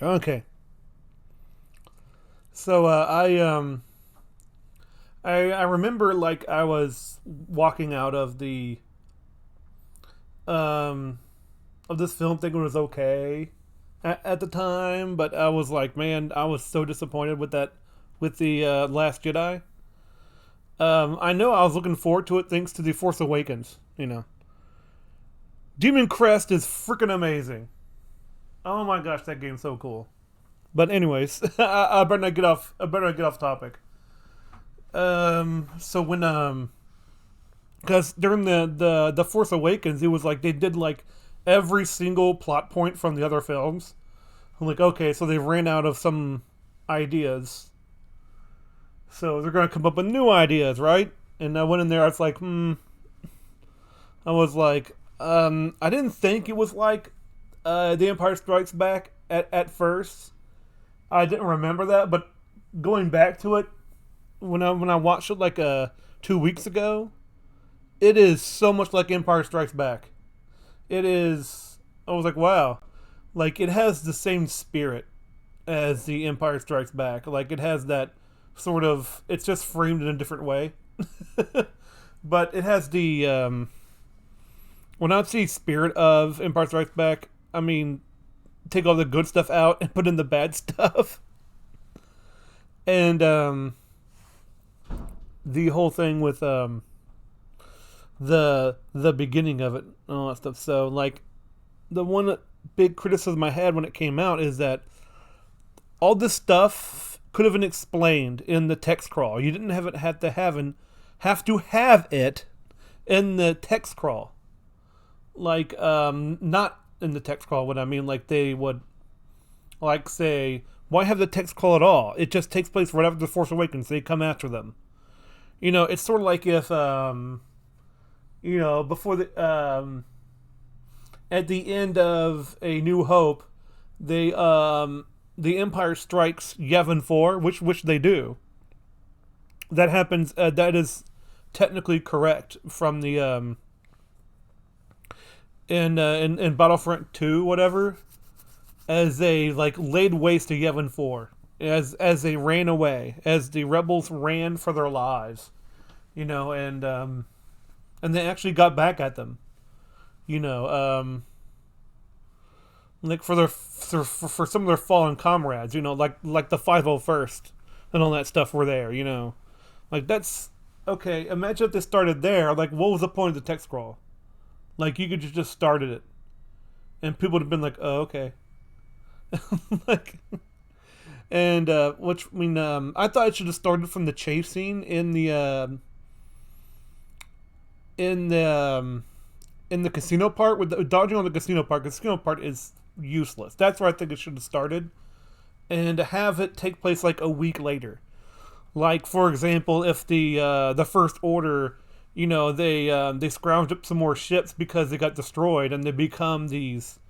Okay. So I remember like I was walking out um of this film thinking it was okay at the time, but I was like, man, I was so disappointed with that with the Last Jedi. I know I was looking forward to it thanks to the Force Awakens. Demon Crest is freaking amazing. Oh my gosh, that game's so cool. But anyways, I better not get off. I better not get off topic. So when because during the Force Awakens, it was like they did like every single plot point from the other films. I'm like, okay, so they ran out of some ideas, so they're gonna come up with new ideas, right? And I went in there. I was like, I was like, I didn't think it was like The Empire Strikes Back at first. I didn't remember that, but going back to it when I watched it like 2 weeks ago, it is so much like Empire Strikes Back. It is. I was like, wow, like it has the same spirit as the Empire Strikes Back. Like it has that sort of. It's just framed in a different way, but it has the. When I see spirit of Empire Strikes Back, I mean, take all the good stuff out and put in the bad stuff, and the whole thing with the beginning of it and all that stuff. So like the one big criticism I had when it came out is that all this stuff could have been explained in the text crawl. You didn't have to have it in the text crawl. Like not in the text crawl. What I mean, like they would like say, why have the text crawl at all? It just takes place right after the Force Awakens. They come after them. It's sort of like if before at the end of A New Hope, they the Empire strikes Yavin 4, which they do. That happens. That is technically correct from the in Battlefront 2, whatever, as they like laid waste to Yavin 4, as they ran away, as the rebels ran for their lives, and they actually got back at them, you know, like for some of their fallen comrades, like the 501st and all that stuff were there, like that's okay. Imagine if they started there. Like, what was the point of the text scroll? Like, you could just started it, and people would have been like, "Oh, okay." like, and which I mean, I thought it should have started from the chase scene in the in the casino part with the dodging on the casino part. The casino part is useless. That's where I think it should have started, and to have it take place like a week later. Like, for example, if the First Order, they scrounged up some more ships because they got destroyed, and they become these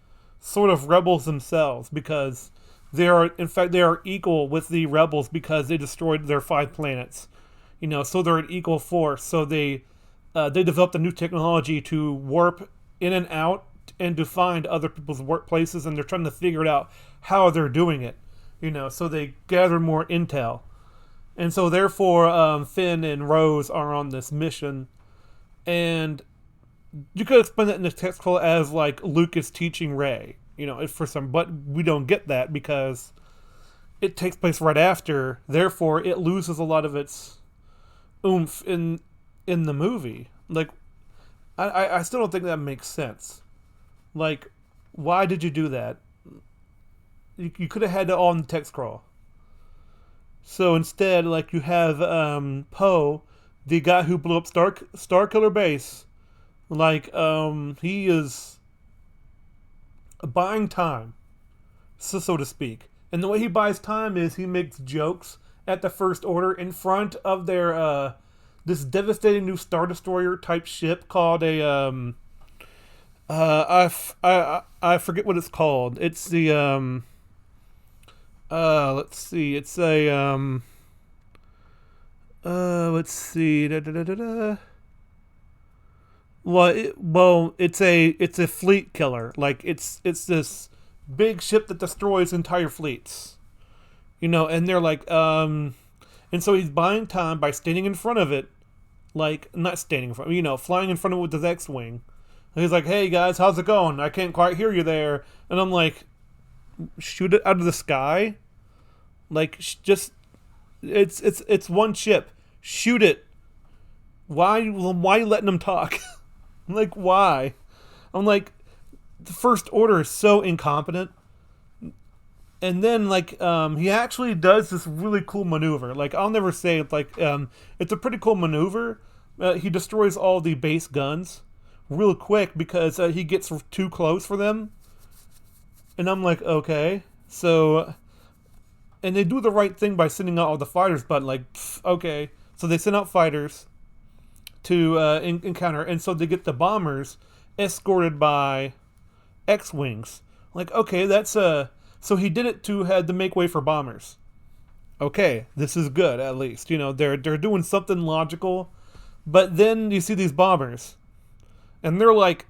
sort of rebels themselves because they are equal with the rebels because they destroyed their 5 planets. So they're an equal force. So they developed a new technology to warp in and out and to find other people's workplaces, and they're trying to figure it out how they're doing it. So they gather more intel, and so therefore Finn and Rose are on this mission, and you could explain that in the text call as like Luke is teaching Rey, for some, but we don't get that because it takes place right after. Therefore, it loses a lot of its oomph in the movie. Like, I still don't think that makes sense. Like, why did you do that? You could have had it all in the text crawl. So instead, like, you have Poe, the guy who blew up Star Killer Base. Like, he is buying time, so to speak. And the way he buys time is he makes jokes at the First Order in front of their this devastating new Star Destroyer type ship called a I forget what it's called. It's the let's see. It's a let's see. Da, da, da, da, da. Well, it's a fleet killer. Like it's this big ship that destroys entire fleets. And they're like, and so he's buying time by standing in front of it, like, not standing in front, flying in front of it with his X-Wing. And he's like, hey guys, how's it going? I can't quite hear you there. And I'm like, shoot it out of the sky? Like, just, it's one ship. Shoot it. Why are you letting them talk? Like, why? I'm like, the First Order is so incompetent. And then, like, he actually does this really cool maneuver. Like, I'll never say it, like, it's a pretty cool maneuver. He destroys all the base guns real quick because he gets too close for them. And I'm like, okay. So, and they do the right thing by sending out all the fighters, but, like, okay. So they send out fighters to encounter, and so they get the bombers escorted by X-Wings. Like, okay, that's so he did it to had to make way for bombers. Okay, this is good at least. They're doing something logical. But then you see these bombers, and they're like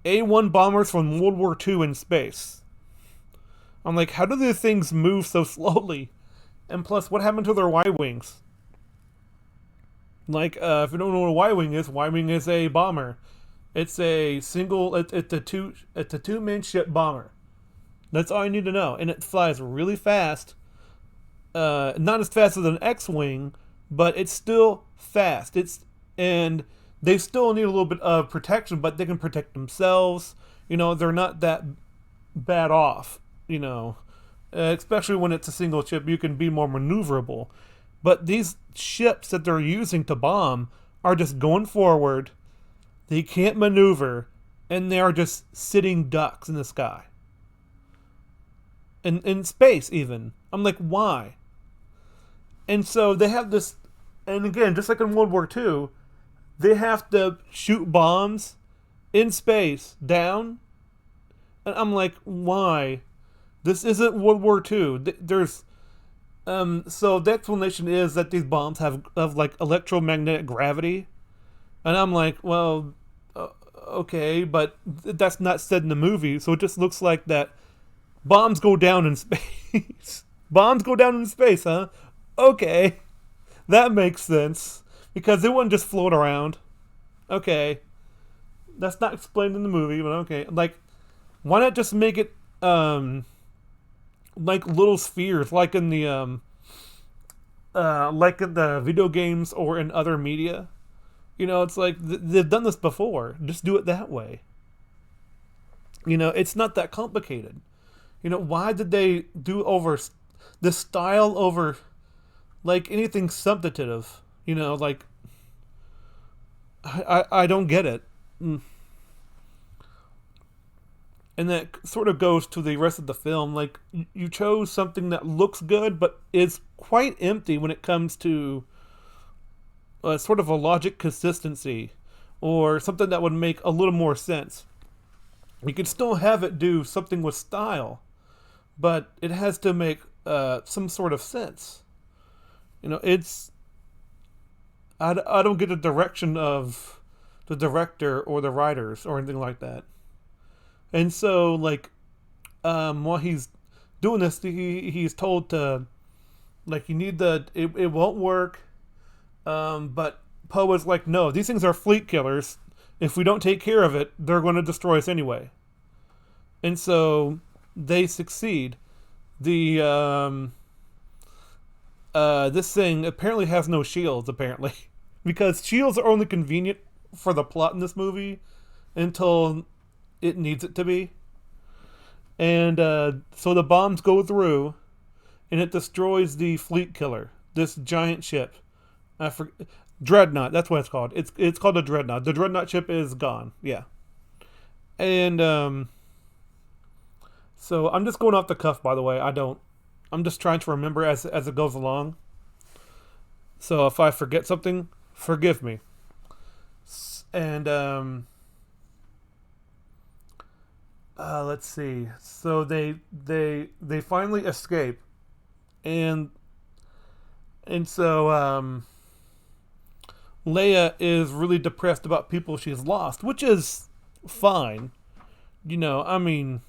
A1 bombers from World War II in space. I'm like, how do these things move so slowly? And plus, what happened to their Y-wings? Like, if you don't know what a Y-wing is a bomber. It's a single. It's a two-man ship bomber. That's all you need to know, and it flies really fast. Not as fast as an X-wing, but it's still fast. And they still need a little bit of protection, but they can protect themselves. They're not that bad off. Especially when it's a single ship, you can be more maneuverable. But these ships that they're using to bomb are just going forward. They can't maneuver, and they are just sitting ducks in the sky. In space, even. I'm like, why? And so they have this, and again, just like in World War II, they have to shoot bombs in space down. And I'm like, why? This isn't World War II. There's, so the explanation is that these bombs have like electromagnetic gravity. And I'm like, well, okay, but that's not said in the movie, so it just looks like that bombs go down in space. Bombs go down in space, huh? Okay. That makes sense. Because they wouldn't just float around. Okay. That's not explained in the movie, but okay. Like, why not just make it, like little spheres, like in the video games or in other media? It's like, they've done this before. Just do it that way. It's not that complicated. Why did they do over the style over, like, anything substantive? Like, I don't get it. And that sort of goes to the rest of the film. Like, you chose something that looks good, but is quite empty when it comes to sort of a logic consistency, or something that would make a little more sense. You could still have it do something with style, but it has to make some sort of sense. It's... I don't get the direction of the director or the writers or anything like that. And so, like, while he's doing this, he's told to, like, you need it won't work. But Poe is like, no, these things are fleet killers. If we don't take care of it, they're going to destroy us anyway. And so they succeed. The this thing apparently has no shields, apparently. Because shields are only convenient for the plot in this movie until it needs it to be. And so the bombs go through, and it destroys the fleet killer, this giant ship. Dreadnought, that's what it's called. It's called a Dreadnought. The Dreadnought ship is gone. Yeah. And so I'm just going off the cuff, by the way. I'm just trying to remember as it goes along. So if I forget something, forgive me. And let's see. So they finally escape, and so Leia is really depressed about people she's lost, which is fine. I mean,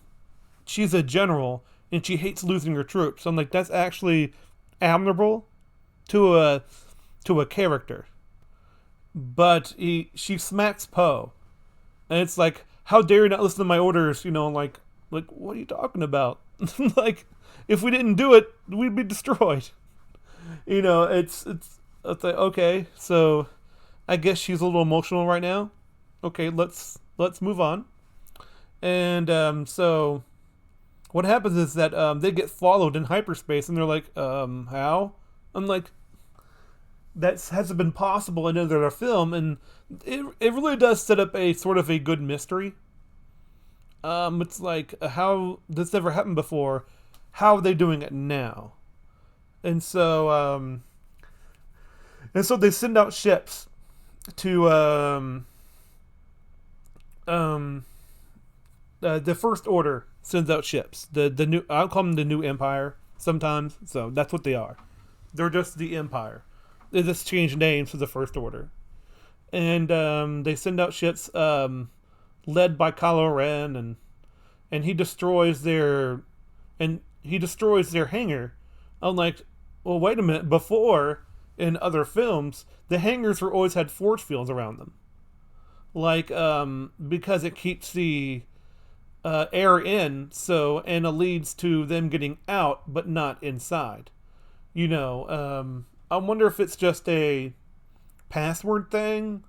she's a general and she hates losing her troops. I'm like, that's actually admirable to a character. But she smacks Poe, and it's like, how dare you not listen to my orders? Like what are you talking about? Like, if we didn't do it, we'd be destroyed. It's like, okay, so I guess she's a little emotional right now. Okay, let's move on. And so what happens is that they get followed in hyperspace, and they're like, how? I'm like, that hasn't been possible in another film, and it really does set up a sort of a good mystery. It's like, how this never happened before. How are they doing it now? And so they send out ships to the First Order sends out ships. The new, I'll call them the New Empire sometimes. So that's what they are. They're just the Empire. They just changed names to the First Order, and they send out ships led by Kylo Ren, and he destroys their hangar. I'm like, well, wait a minute. Before, in other films, the hangars were always had force fields around them, like because it keeps the air in, and it leads to them getting out, but not inside. I wonder if it's just a password thing,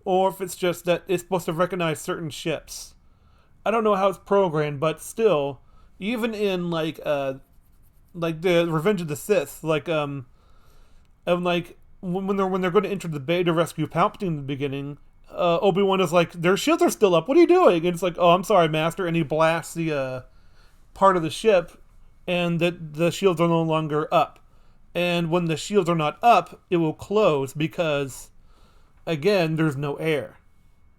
or if it's just that it's supposed to recognize certain ships. I don't know how it's programmed, but still, even in like the Revenge of the Sith, I'm like, when they're going to enter the bay to rescue Palpatine in the beginning, Obi-Wan is like, their shields are still up. What are you doing? And it's like, oh, I'm sorry, Master. And he blasts the part of the ship, and the shields are no longer up. And when the shields are not up, it will close because, again, there's no air.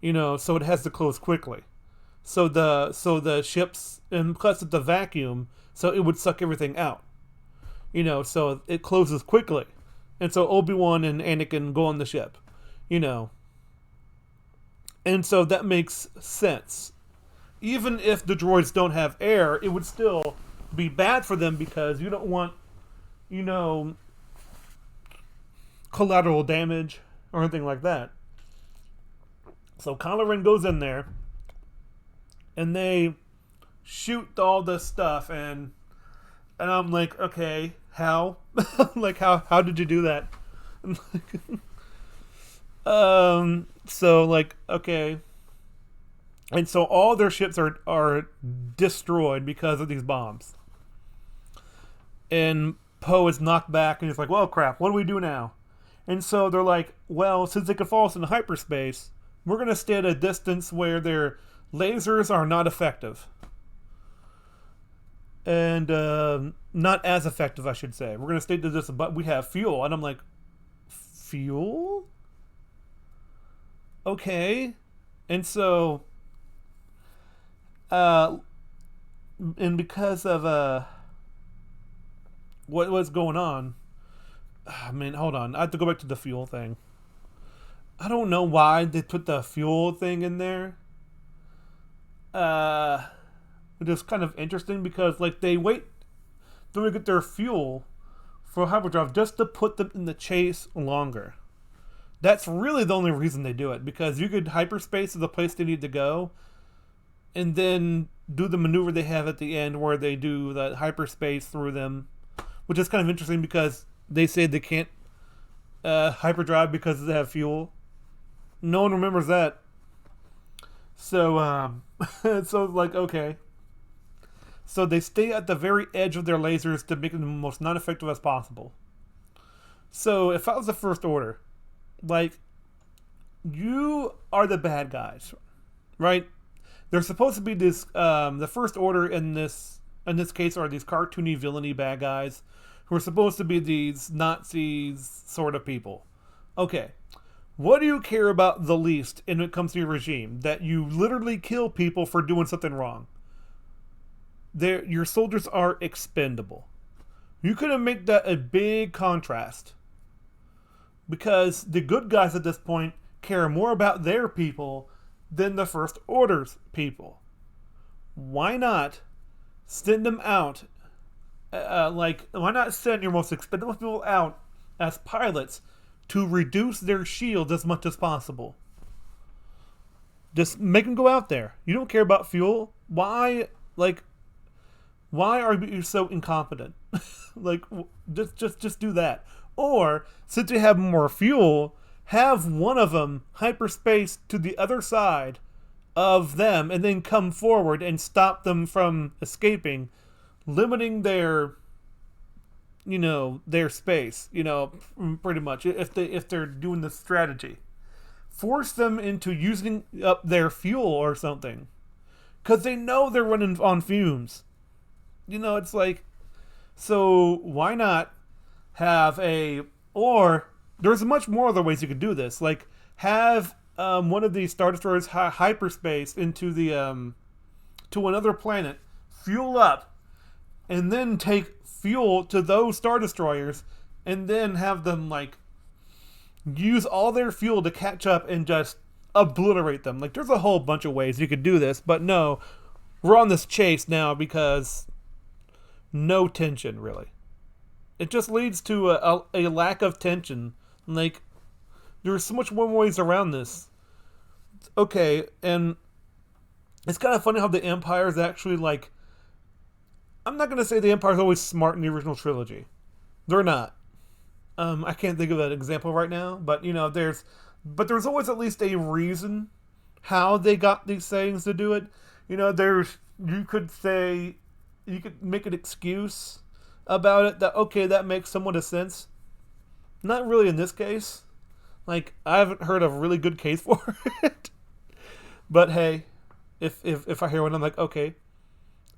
So it has to close quickly. So the ships, and plus it's a vacuum, so it would suck everything out. So it closes quickly. And so Obi-Wan and Anakin go on the ship. And so that makes sense. Even if the droids don't have air, it would still be bad for them because you don't want, collateral damage or anything like that. So Kylo Ren goes in there, and they shoot all this stuff, and I'm like, okay, how? Like, how did you do that? So like, okay. And so all their ships are destroyed because of these bombs. And Poe is knocked back, and he's like, well, crap, what do we do now? And so they're like, well, since they could follow us into hyperspace, we're going to stay at a distance where their lasers are not effective. And not as effective, I should say. We're going to stay to this, but we have fuel. And I'm like, fuel? Okay. And so, and because of what was going on, I mean, hold on, I have to go back to the fuel thing. I don't know why they put the fuel thing in there. It is kind of interesting because, like, they wait till they get their fuel for hyperdrive just to put them in the chase longer. That's really the only reason they do it, because you could hyperspace to the place they need to go, and then do the maneuver they have at the end where they do the hyperspace through them, which is kind of interesting because they say they can't hyperdrive because they have fuel. No one remembers that. So, so like, okay. So they stay at the very edge of their lasers to make them the most non-effective as possible. So if I was the First Order, like, you are the bad guys, right? There's supposed to be this, the First Order in this case are these cartoony, villainy bad guys who are supposed to be these Nazis sort of people. Okay. What do you care about the least when it comes to your regime? That you literally kill people for doing something wrong. Your soldiers are expendable. You could have made that a big contrast. Because the good guys at this point care more about their people than the First Order's people. Why not Send them out. Like, why not send your most expendable people out as pilots to reduce their shields as much as possible? Just make them go out there. You don't care about fuel. Why? Like, why are you so incompetent? Like, just do that. Or since you have more fuel, have one of them hyperspace to the other side of them, and then come forward and stop them from escaping, limiting their space. Pretty much if they're doing this strategy, force them into using up their fuel or something, because they know they're running on fumes. It's like, so why not have a, or there's much more other ways you could do this. Like, have one of these Star Destroyers hyperspace into the to another planet, fuel up, and then take fuel to those Star Destroyers, and then have them, like, use all their fuel to catch up and just obliterate them. Like, there's a whole bunch of ways you could do this, but no, we're on this chase now because no tension, really. It just leads to a lack of tension. Like, there's so much more ways around this. Okay, and it's kind of funny how the Empire is actually, like, I'm not going to say the Empire's always smart in the original trilogy. They're not. I can't think of an example right now, but, there's always at least a reason how they got these sayings to do it. You could make an excuse about it that, okay, that makes somewhat of sense. Not really in this case. Like, I haven't heard of a really good case for it. But hey, if I hear one, I'm like, okay.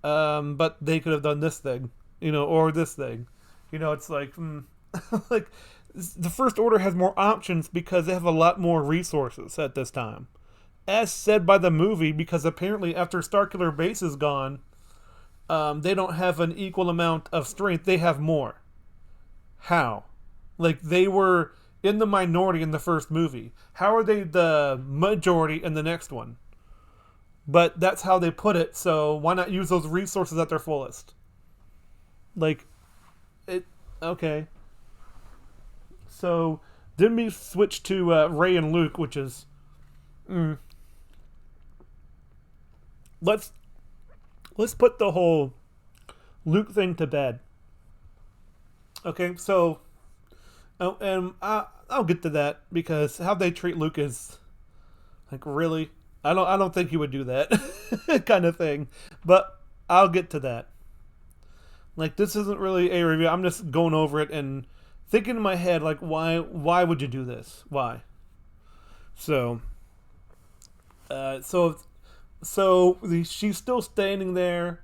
But they could have done this thing, or this thing. It's like, like, the First Order has more options because they have a lot more resources at this time. As said by the movie, because apparently after Starkiller Base is gone, they don't have an equal amount of strength. They have more. How? Like, they were in the minority in the first movie. How are they the majority in the next one? But that's how they put it, so why not use those resources at their fullest? Like, okay. So, then we switch to Rey and Luke, which is... Let's put the whole Luke thing to bed. Okay, so... Oh, and I'll get to that, because how they treat Luke is... Like, really? I don't think he would do that kind of thing. But I'll get to that. Like, this isn't really a review. I'm just going over it and thinking in my head, like, why would you do this? Why? So she's still standing there,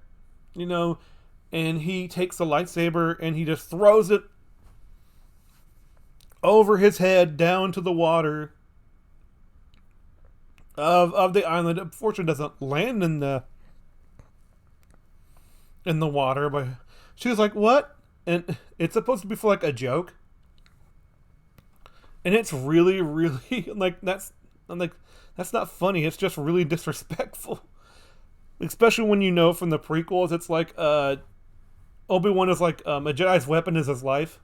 and he takes the lightsaber and he just throws it over his head down to the water of the island. Unfortunately, doesn't land in the water, but she was like, "What?" And it's supposed to be for, like, a joke, and it's really, really like I'm like, that's not funny. It's just really disrespectful, especially when from the prequels, it's like Obi-Wan is like, a Jedi's weapon is his life,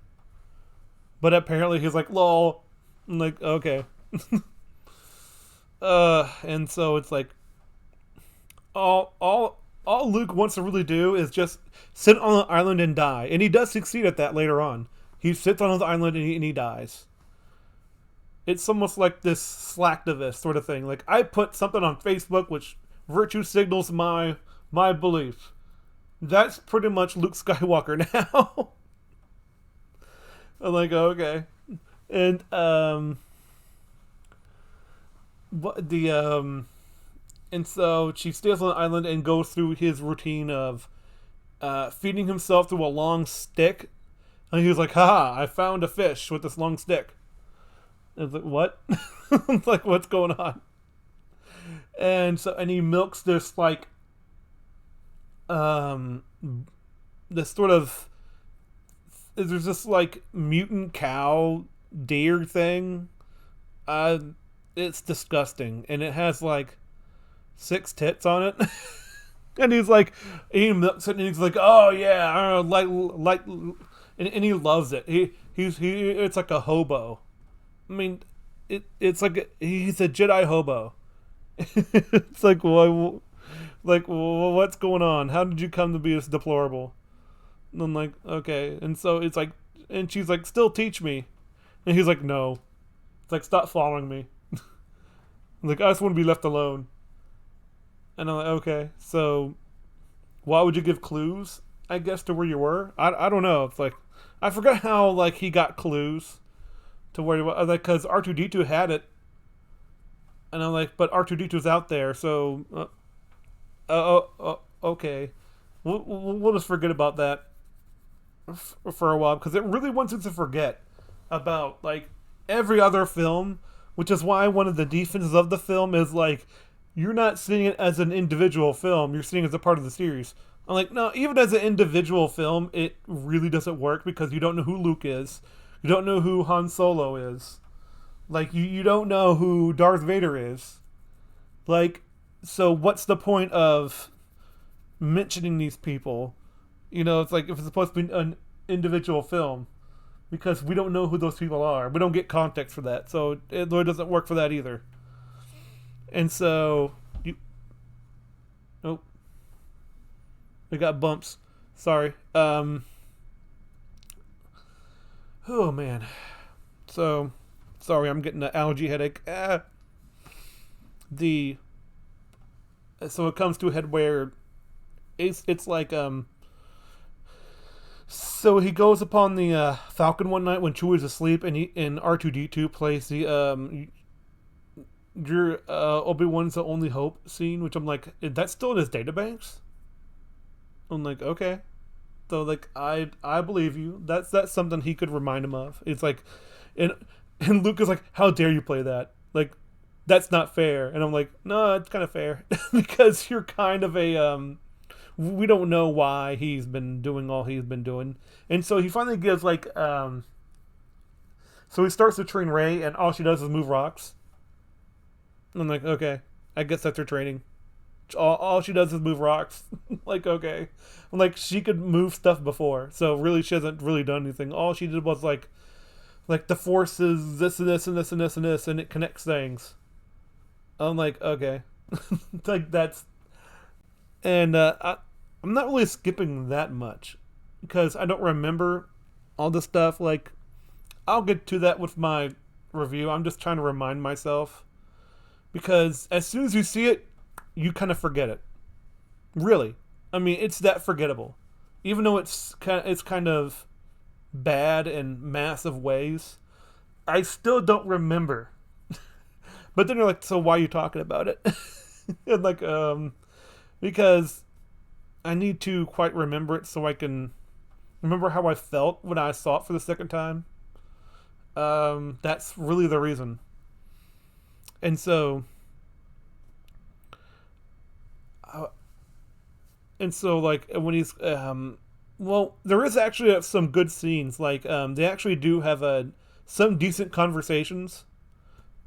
but apparently he's like, lol. I'm like, okay. And so it's like, all Luke wants to really do is just sit on the island and die, and he does succeed at that later on. He sits on his island and he dies. It's almost like this slacktivist sort of thing. Like, I put something on Facebook which virtue signals my belief. That's pretty much Luke Skywalker now. I'm like, okay. And and so she stays on the island and goes through his routine of feeding himself through a long stick. And he was like, haha, I found a fish with this long stick. I was like, what? It's like, what's going on? And he milks this, like, this sort of, there's this, like, mutant cow deer thing. It's disgusting, and it has, like, 6 tits on it. And he's like, he's like, oh yeah, and he loves it. It's like a hobo. I mean, it's like he's a Jedi hobo. It's like, what's going on? How did you come to be this deplorable? And I'm like, okay. And so it's like, and she's like, still teach me. And he's like, no. It's like, stop following me. Like, I just want to be left alone. And I'm like, okay. So, why would you give clues? I guess to where you were. I don't know. It's like, I forgot how like he got clues to where he was. Like, because R2D2 had it, and I'm like, but R2D2's out there, so okay. We'll just forget about that for a while because it really wants us to forget about like every other film, which is why one of the defenses of the film is like you're not seeing it as an individual film, you're seeing it as a part of the series. I'm like, no, even as an individual film, it really doesn't work because you don't know who Luke is, you don't know who Han Solo is, like you don't know who Darth Vader is, like, so what's the point of mentioning these people? You know, it's like if it's supposed to be an individual film, because we don't know who those people are. We don't get context for that, so it really doesn't work for that either. And so, oh, we got bumps. Sorry. Oh man. So, sorry, I'm getting an allergy headache. The so it comes to a head where it's like so he goes upon the Falcon one night when Chewie's asleep, and R2D2 plays the your Obi-Wan's the only hope scene, which I'm like, that's still in his databanks. I'm like, okay, so like I believe you. That's something he could remind him of. It's like, and Luke is like, how dare you play that? Like, that's not fair. And I'm like, no, it's kind of fair because you're kind of a we don't know why he's been doing all he's been doing. And so he finally gives like so he starts to train Rey, and all she does is move rocks. And I'm like, okay, I guess that's her training. All she does is move rocks. Like, okay. I'm like, she could move stuff before, so really she hasn't really done anything. All she did was like the force is this and this and this and this and this, and it connects things. I'm like, okay. Like, that's, and I'm not really skipping that much because I don't remember all the stuff. Like, I'll get to that with my review. I'm just trying to remind myself because as soon as you see it, you kind of forget it. Really, I mean, it's that forgettable. Even though it's kind of bad in massive ways, I still don't remember. But then you're like, so why are you talking about it? And like, because I need to quite remember it so I can remember how I felt when I saw it for the second time. That's really the reason. And so, like when he's, well, there is actually some good scenes. Like, they actually do have some decent conversations.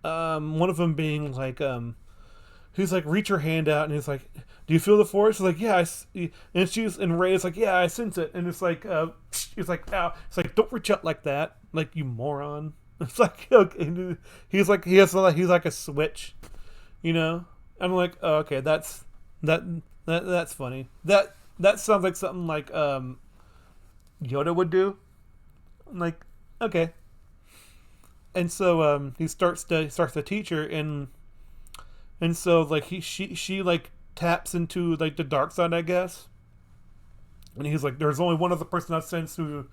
One of them being like, he's like, reach your hand out, and he's like, do you feel the force? He's like, yeah, and Ray is like, yeah, I sense it, and it's like, he's like, ow, it's like, don't reach out like that, like, you moron. It's like, okay, he's like, he's like a switch, you know. I'm like, oh, okay, that's funny. That sounds like something like Yoda would do. I'm like, okay. And so he starts to teach her, and so like she like taps into like the dark side, I guess. And he's like, there's only one other person I've sensed who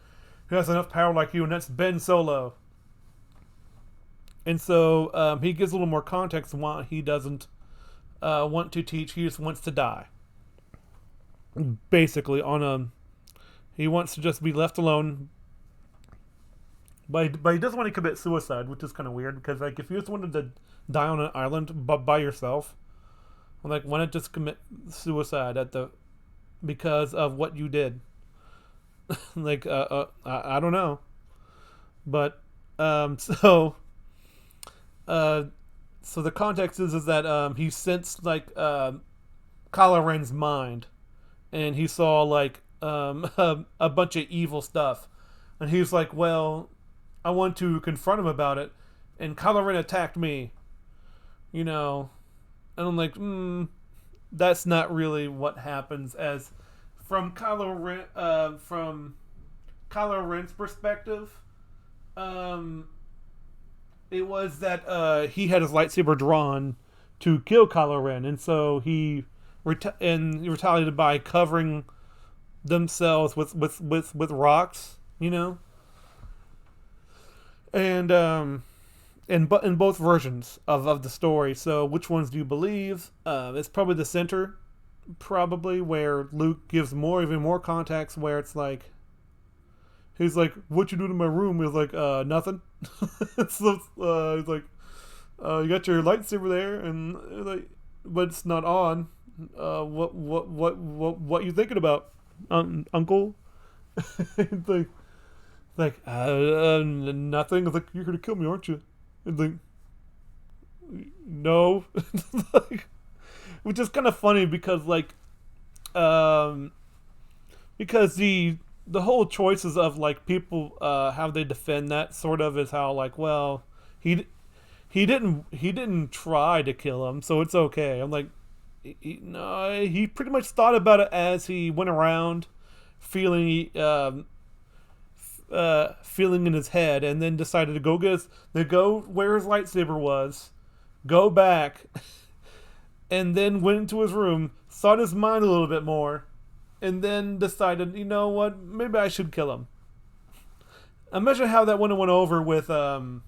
has enough power like you, and that's Ben Solo. And so he gives a little more context on why he doesn't want to teach. He just wants to die. Basically, he wants to just be left alone. But he doesn't want to commit suicide, which is kind of weird because like if you just wanted to die on an island by yourself, I'm like, why not just commit suicide because of what you did? Like, I don't know, but so the context is that he sensed like Kylo Ren's mind, and he saw like a bunch of evil stuff, and he was like, "Well, I want to confront him about it," and Kylo Ren attacked me, you know, and I'm like, that's not really what happens. As from Kylo Ren's perspective, um, it was that he had his lightsaber drawn to kill Kylo Ren, and so he retaliated by covering themselves with rocks, you know, and in both versions of the story. So which ones do you believe? It's probably the center, probably where Luke gives even more context, where it's like he's like, "What you doing in my room?" He's like, "Nothing." So he's like, "You got your lightsaber there," and like, but it's not on. What you thinking about, Uncle? It's nothing. It's like, "You're gonna kill me, aren't you?" It's like, "No." Like, which is kind of funny because um, because the whole choices of like people how they defend that sort of is how like, well, he he didn't try to kill him, so it's okay. I'm like, no, he pretty much thought about it as he went around feeling feeling in his head, and then decided to go where his lightsaber was, go back, and then went into his room, thought his mind a little bit more, and then decided, you know what, maybe I should kill him. Imagine how that went over with Han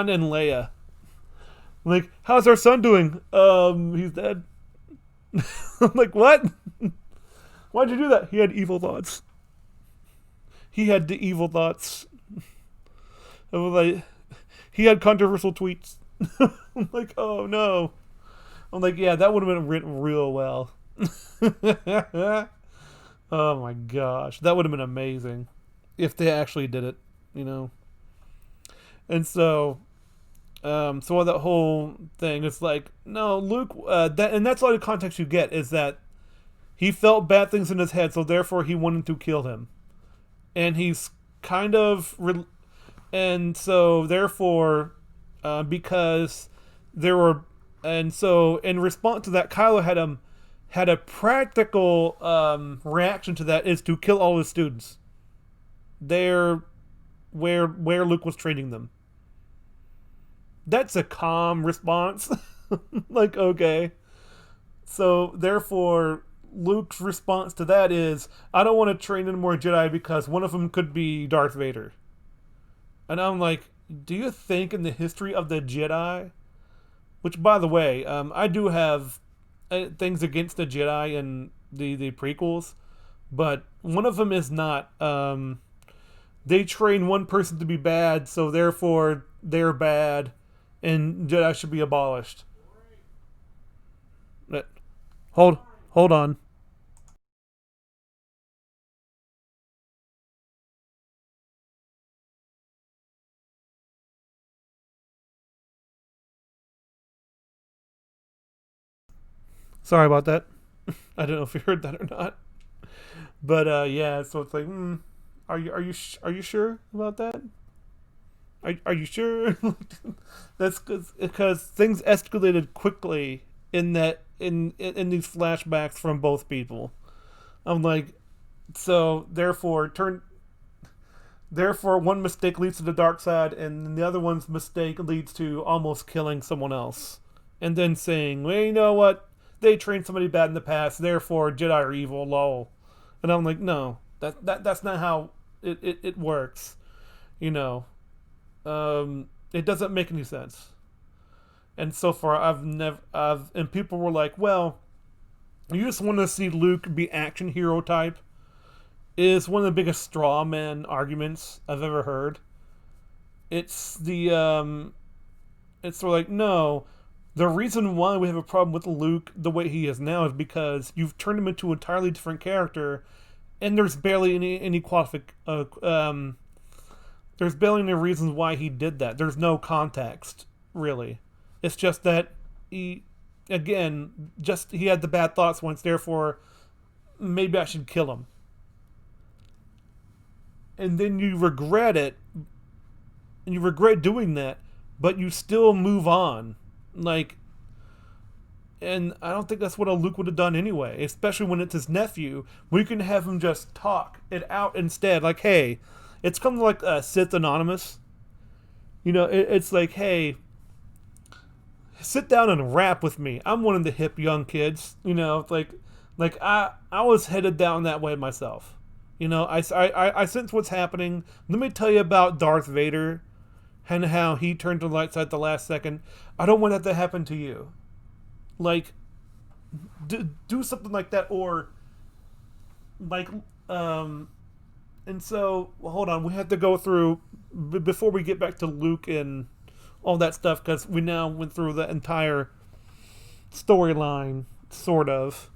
and Leia. Like, how's our son doing? He's dead. I'm like, what? Why'd you do that? He had evil thoughts. He had the evil thoughts. I was like, he had controversial tweets. I'm like, oh no. I'm like, yeah, that would have been written real well. Oh my gosh, that would have been amazing if they actually did it, you know. And so that whole thing, it's like, no, Luke. That's all the context you get is that he felt bad things in his head, so therefore he wanted to kill him, and he's kind of, and so therefore, because there were, and so in response to that, Kylo had a practical reaction to that is to kill all his students. There, where Luke was training them. That's a calm response. Like, okay. So therefore, Luke's response to that is, I don't want to train any more Jedi because one of them could be Darth Vader. And I'm like, do you think in the history of the Jedi, which by the way, I do have things against the Jedi and the prequels, but one of them is not. They train one person to be bad, so therefore they're bad, and Jedi should be abolished. But hold on. Sorry about that. I don't know if you heard that or not. But yeah, so it's like, are you sure about that? Are you sure? That's because things escalated quickly in these flashbacks from both people. I'm like, so therefore one mistake leads to the dark side, and the other one's mistake leads to almost killing someone else, and then saying, well, you know what? They trained somebody bad in the past, therefore Jedi are evil. Lol. And I'm like, no, that's not how it works. You know, it doesn't make any sense. And so far, and people were like, well, you just want to see Luke be action hero type. Is one of the biggest straw man arguments I've ever heard. It's sort of like, no, the reason why we have a problem with Luke the way he is now is because you've turned him into an entirely different character, and there's barely any there's barely any reasons why he did that. There's no context really. It's just that he again, just he had the bad thoughts once, therefore maybe I should kill him. And then you regret it, and you regret doing that, but you still move on. Like, and I don't think that's what a Luke would have done anyway, especially when it's his nephew. We can have him just talk it out instead. Like, hey, it's kind of like Sith Anonymous. It's like, hey, sit down and rap with me. I'm one of the hip young kids. Like I was headed down that way myself. I sense what's happening. Let me tell you about Darth Vader and how he turned the light side at the last second. I don't want that to happen to you. Like, do something like that, or like, and so hold on, we have to go through before we get back to Luke and all that stuff, because we now went through the entire storyline, sort of.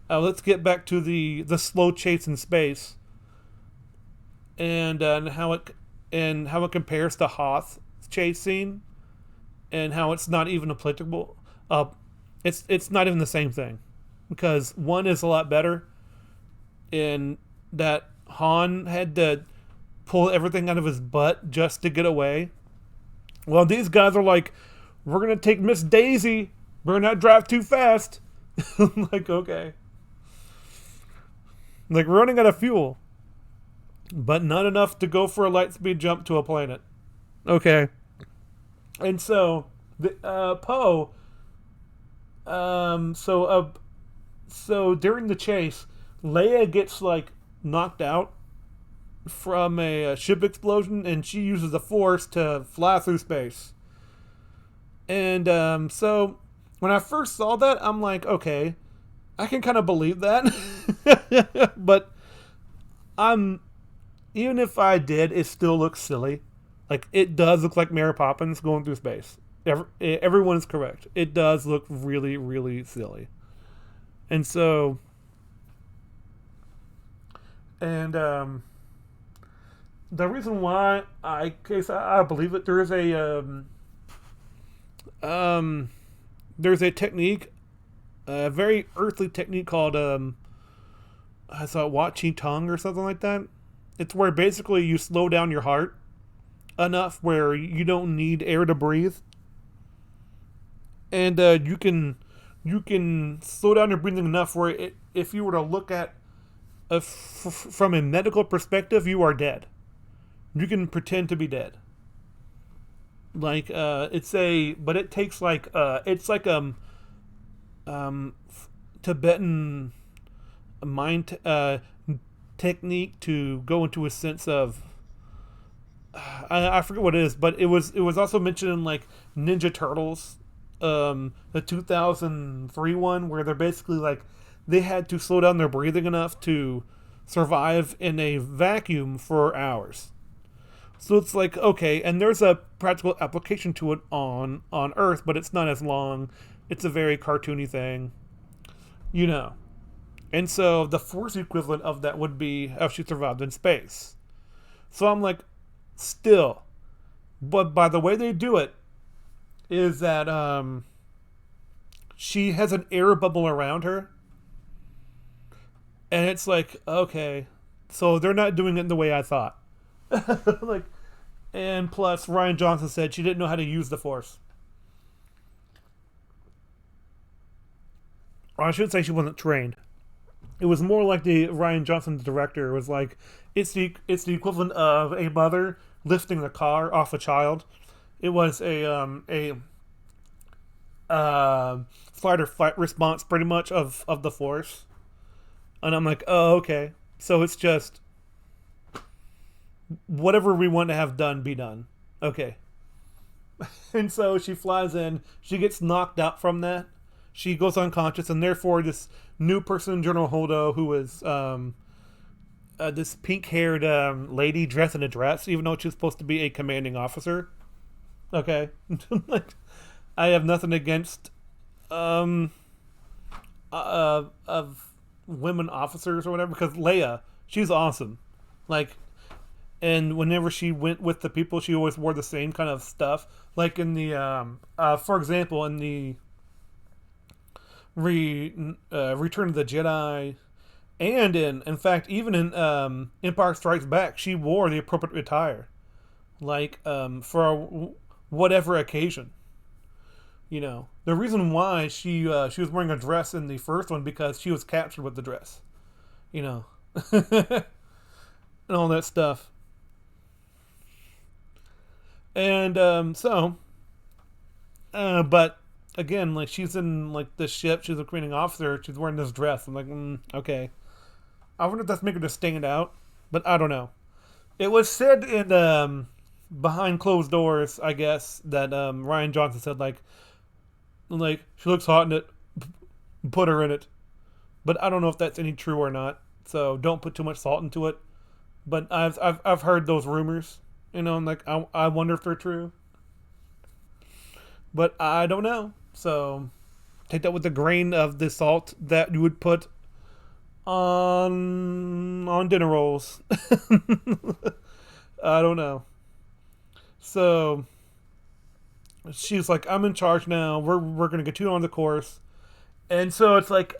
Let's get back to the slow chase in space, and how it compares to Hoth's chase scene, and how it's not even applicable. It's not even the same thing, because one is a lot better in that Han had to pull everything out of his butt just to get away. Well, these guys are like, we're gonna take Miss Daisy. We're not drive too fast. Like, okay. Like, we're running out of fuel, but not enough to go for a light speed jump to a planet. Okay. And so Poe. So during the chase, Leia gets like knocked out from a ship explosion, and she uses the Force to fly through space. And so when I first saw that, I'm like, okay, I can kind of believe that, but even if I did, it still looks silly. Like, it does look like Mary Poppins going through space. Everyone is correct. It does look really, really silly. And so, and the reason why I believe it, there's a technique, a very earthly technique called I thought Wat Chi Tongue or something like that. It's where basically you slow down your heart enough where you don't need air to breathe, and you can slow down your breathing enough where if you were to look at from a medical perspective, you are dead. You can pretend to be dead. Like, but it takes like it's like Tibetan mind technique to go into a sense of I forget what it is, but it was also mentioned in like Ninja Turtles, the 2003 one, where they're basically like they had to slow down their breathing enough to survive in a vacuum for hours. So it's like, okay, and there's a practical application to it on Earth, but it's not as long. It's a very cartoony thing, you know. And so the Force equivalent of that would be how she survived in space. So I'm like, still. But by the way they do it, is that she has an air bubble around her. And it's like, okay, so they're not doing it in the way I thought. Like, and plus Rian Johnson said she didn't know how to use the Force. Or I should say she wasn't trained. It was more like the Rian Johnson, the director, was like, it's the equivalent of a mother lifting the car off a child. It was a flight or fight response, pretty much, of the Force. And I'm like, oh, okay. So it's just whatever we want to have done, be done. Okay. And so she flies in. She gets knocked out from that. She goes unconscious, and therefore this new person, General Holdo, who is this pink-haired lady dressed in a dress, even though she's supposed to be a commanding officer. Okay. Like, I have nothing against of women officers or whatever, because Leia, she's awesome. Like, and whenever she went with the people, she always wore the same kind of stuff. Like in the, for example, in the Return of the Jedi, and in fact, even in Empire Strikes Back, she wore the appropriate attire, like for whatever occasion. The reason why she was wearing a dress in the first one because she was captured with the dress. You know, and all that stuff. And but again, like she's in like the ship, she's a commanding officer, she's wearing this dress. I'm like, okay. I wonder if that's making her stand out, but I don't know. It was said in behind closed doors, I guess, that Ryan Johnson said like she looks hot in it, put her in it. But I don't know if that's any true or not. So don't put too much salt into it. But I've heard those rumors, and like I wonder if they're true. But I don't know. So take that with a grain of the salt that you would put on dinner rolls. I don't know. So she's like, I'm in charge now. We're gonna get you on the course. And so it's like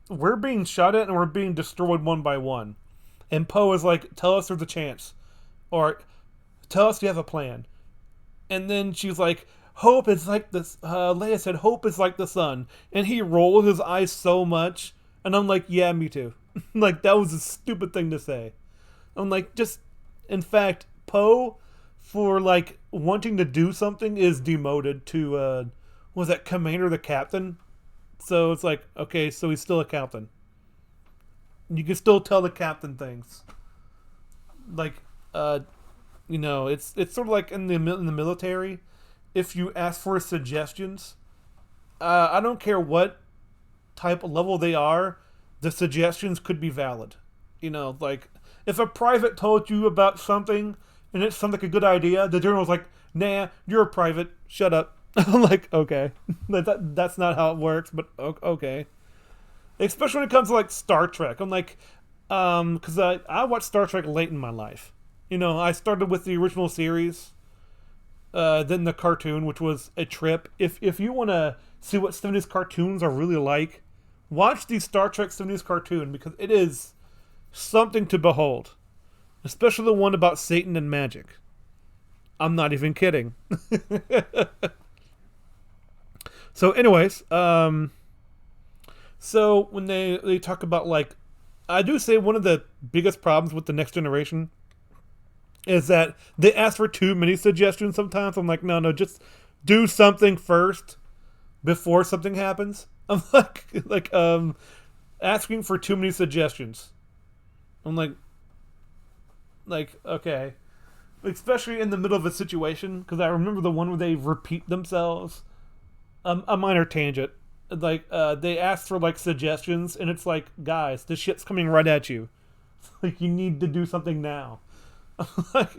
we're being shot at and we're being destroyed one by one. And Poe is like, tell us there's a chance. Or tell us you have a plan. And then she's like, hope is like this. Leia said, hope is like the sun. And he rolls his eyes so much. And I'm like, yeah, me too. Like, that was a stupid thing to say. I'm like, just, in fact, Poe, for like wanting to do something, is demoted to, was that commander, the captain? So it's like, okay, so he's still a captain. You can still tell the captain things. Like, it's sort of like in the military. If you ask for suggestions, I don't care what type of level they are, the suggestions could be valid. Like if a private told you about something and it sounds like a good idea, the general's like, nah, you're a private, shut up. I'm like, okay. That's not how it works, but okay. Especially when it comes to like Star Trek. I'm like, because I watched Star Trek late in my life. I started with the original series, then the cartoon, which was a trip. If you want to see what 70s cartoons are really like, watch the Star Trek 70s cartoon, because it is something to behold. Especially the one about Satan and magic. I'm not even kidding. So anyways, so when they talk about like, I do say one of the biggest problems with the Next Generation is that they ask for too many suggestions sometimes. I'm like, no, just do something first before something happens. I'm like asking for too many suggestions. I'm like okay, especially in the middle of a situation, because I remember the one where they repeat themselves. A minor tangent. Like they ask for like suggestions, and it's like, guys, this shit's coming right at you. Like, you need to do something now. Like,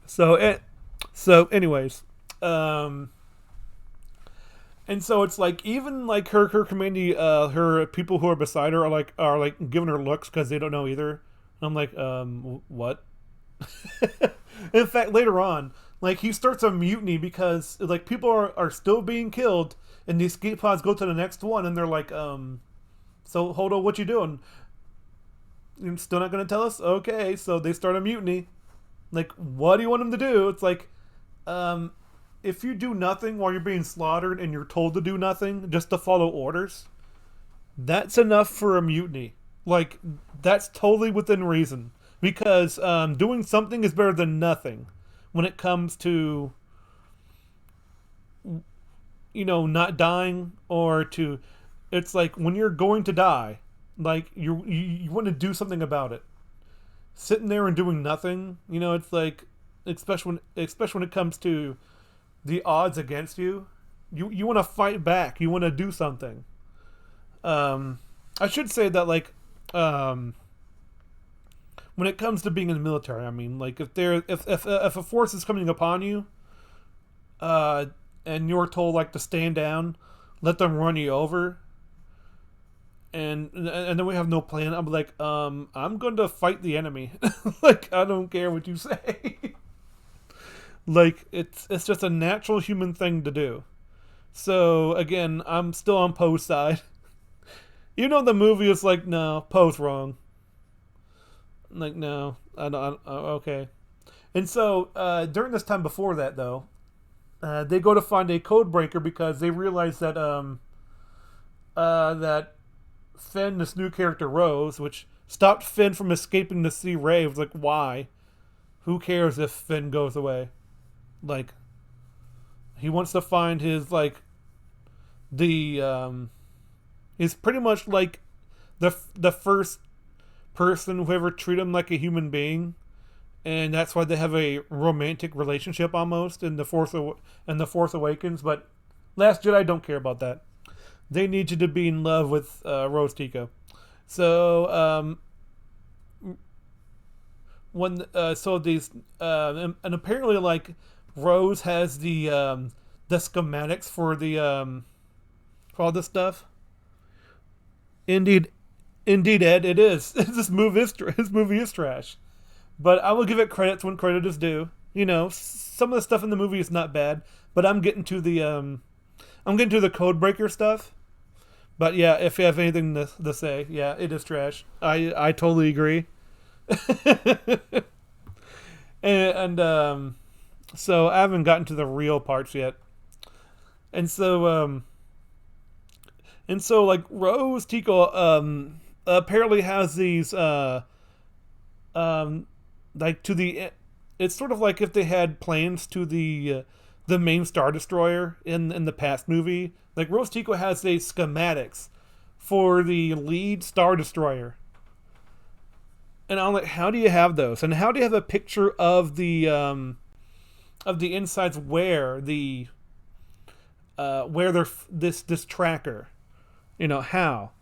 so anyways, and so it's like, even like her commanding, her people who are beside her are like giving her looks because they don't know either. I'm like, what? In fact, later on, like, he starts a mutiny because like people are still being killed, and the escape pods go to the next one, and they're like, so hold on, what you doing? You're still not gonna tell us? Okay, so they start a mutiny. Like, what do you want them to do? It's like, if you do nothing while you're being slaughtered and you're told to do nothing just to follow orders, that's enough for a mutiny. Like, that's totally within reason, because doing something is better than nothing when it comes to not dying, or to, it's like when you're going to die, like you want to do something about it. Sitting there and doing nothing, it's like, especially when it comes to the odds against you, you want to fight back, you want to do something. I should say that, like, when it comes to being in the military, I mean, like, if a force is coming upon you, and you're told like to stand down, let them run you over, and then we have no plan, I'm like, I'm going to fight the enemy. Like, I don't care what you say. Like it's just a natural human thing to do. So again, I'm still on Poe's side. Even though the movie is like, no, Poe's wrong. Like, no, I don't. Okay. And so during this time before that, though, they go to find a code breaker because they realize that Finn, this new character Rose, which stopped Finn from escaping the sea Ray, was like, why? Who cares if Finn goes away? Like, he wants to find his like the he's pretty much like the first person who ever treated him like a human being, and that's why they have a romantic relationship almost in the Force Awakens. But Last Jedi don't care about that. They need you to be in love with Rose Tico. So when so these and apparently like Rose has the schematics for all this stuff. Indeed, indeed, Ed, it is. This movie is trash. But I will give it credit when credit is due. You know, some of the stuff in the movie is not bad, but I'm getting to the code breaker stuff. But yeah, if you have anything to say, yeah, it is trash. I totally agree. and so I haven't gotten to the real parts yet. And so like Rose Tico apparently has these like to the it's sort of like if they had plans to the main Star Destroyer in the past movie. Like Rose Tico has a schematics for the lead Star Destroyer. And I'm like, how do you have those? And how do you have a picture of the insides where they're this tracker? You know, how?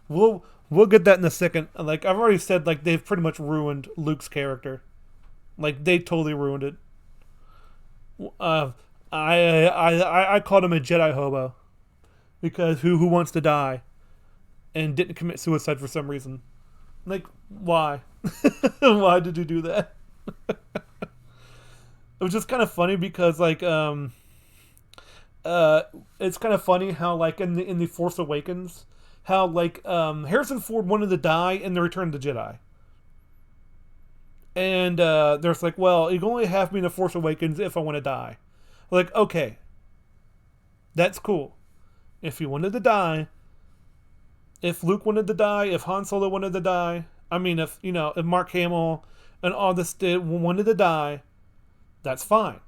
We'll get that in a second. Like I've already said, like they've pretty much ruined Luke's character. Like they totally ruined it. I called him a Jedi hobo because who wants to die and didn't commit suicide for some reason. Like why? Why did you do that? It was just kind of funny because like it's kind of funny how like in the Force Awakens how like Harrison Ford wanted to die in the Return of the Jedi. And there's like, well, you can only have me in the Force Awakens if I want to die. Like, okay, that's cool. If you wanted to die, if Luke wanted to die, if Han Solo wanted to die, I mean, if if Mark Hamill and all this wanted to die, that's fine.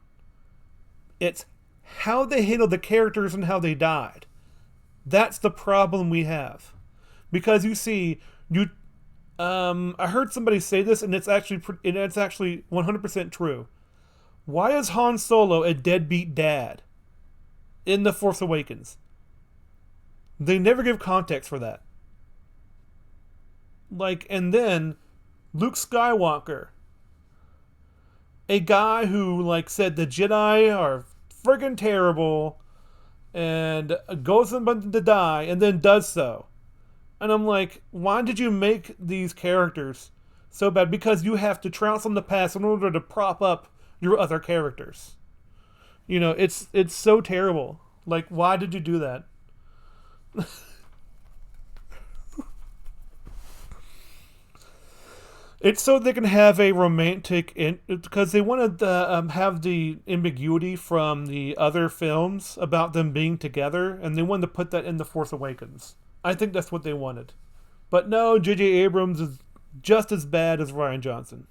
It's how they handled the characters and how they died. That's the problem we have, because you see, I heard somebody say this, and it's actually 100% true. Why is Han Solo a deadbeat dad in The Force Awakens? They never give context for that. Like, and then Luke Skywalker, a guy who like said the Jedi are friggin' terrible and goes them to die and then does so. And I'm like, why did you make these characters so bad? Because you have to trounce on the past in order to prop up your other characters. You know, it's so terrible. Like, why did you do that? It's so they can have a romantic because they wanted to have the ambiguity from the other films about them being together, and they wanted to put that in The Force Awakens. I think that's what they wanted. But no, J.J. Abrams is just as bad as Rian Johnson.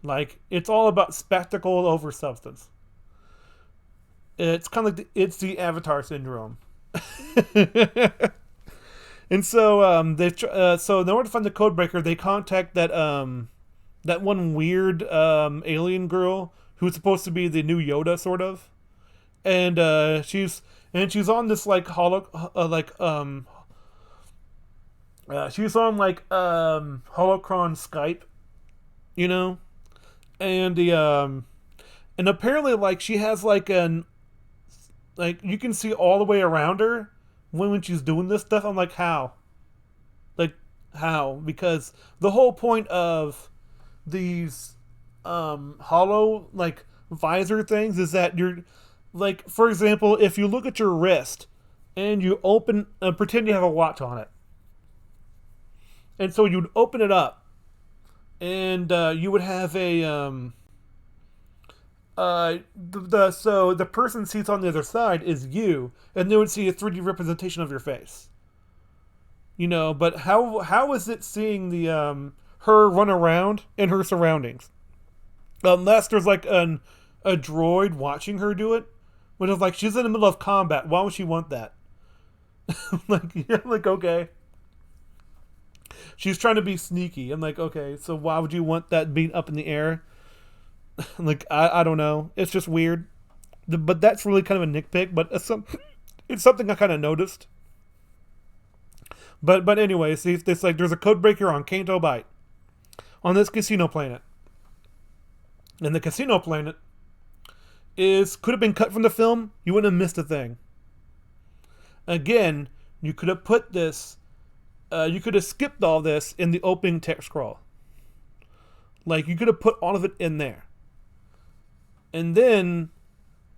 Like, it's all about spectacle over substance. It's kind of like it's the Avatar syndrome. And so so in order to find the codebreaker, they contact that one weird alien girl who's supposed to be the new Yoda, sort of, and she's on this like she's on like holocron Skype, you know, and and apparently like she has like you can see all the way around her when she's doing this stuff. I'm like, how? Like, how? Because the whole point of these hollow like visor things is that you're like, for example, if you look at your wrist and you open pretend you have a watch on it, and so you'd open it up and you would have a so the person seats on the other side is you, and they would see a 3D representation of your face. But how is it seeing the her run around in her surroundings? Unless there's like a droid watching her do it, which is like she's in the middle of combat. Why would she want that? Like okay, she's trying to be sneaky. I'm like okay, so why would you want that being up in the air? Like I don't know. It's just weird. But that's really kind of a nitpick. But it's something I kind of noticed. But anyway, see, it's like there's a code breaker on Canto Bight on this casino planet, and the casino planet could have been cut from the film. You wouldn't have missed a thing. Again, you could have put this. You could have skipped all this in the opening text scroll. Like you could have put all of it in there. And then,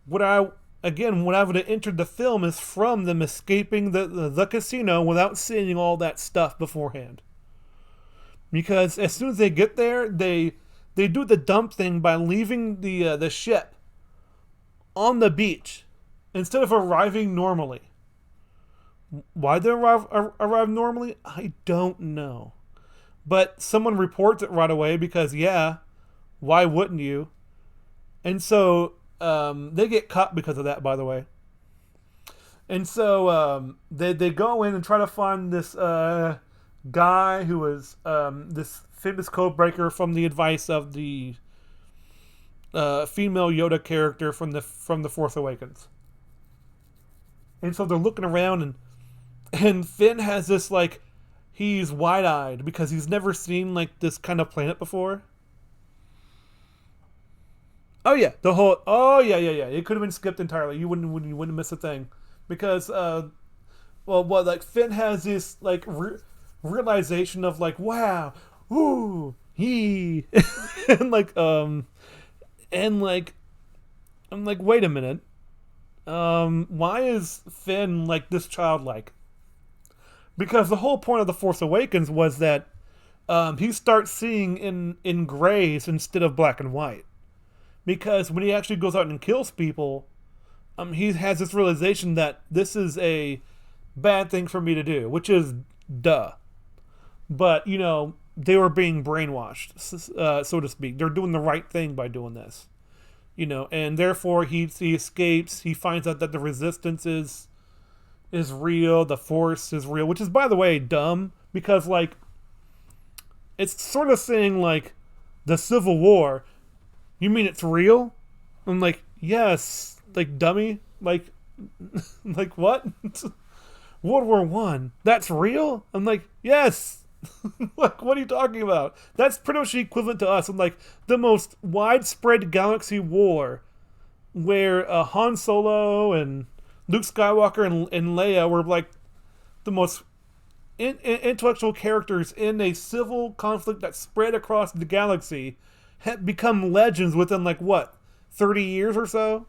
what I would have entered the film is from them escaping the casino without seeing all that stuff beforehand. Because as soon as they get there, they do the dumb thing by leaving the ship on the beach instead of arriving normally. Why they arrive normally, I don't know. But someone reports it right away because, yeah, why wouldn't you? And so they get caught because of that, by the way. And so they go in and try to find this guy who is this famous code breaker from the advice of the female Yoda character from the Force Awakens. And so they're looking around, and Finn has this like he's wide-eyed because he's never seen like this kind of planet before. Oh yeah, it could have been skipped entirely. You wouldn't miss a thing, because like Finn has this like realization of like wow, ooh, he, and like I'm like wait a minute, why is Finn like this childlike? Because the whole point of the Force Awakens was that he starts seeing in grays instead of black and white. Because when he actually goes out and kills people, he has this realization that this is a bad thing for me to do, which is duh. But, they were being brainwashed, so to speak. They're doing the right thing by doing this. And therefore he escapes. He finds out that the resistance is real, the Force is real, which is, by the way, dumb. Because, like, it's sort of saying, like, the Civil War... You mean it's real? I'm like, yes, like dummy, like what? World War One, that's real? I'm like, yes. Like, what are you talking about? That's pretty much equivalent to us. I'm like, the most widespread galaxy war, where Han Solo and Luke Skywalker and Leia were like the most intellectual characters in a civil conflict that spread across the galaxy. Have become legends within like what 30 years or so.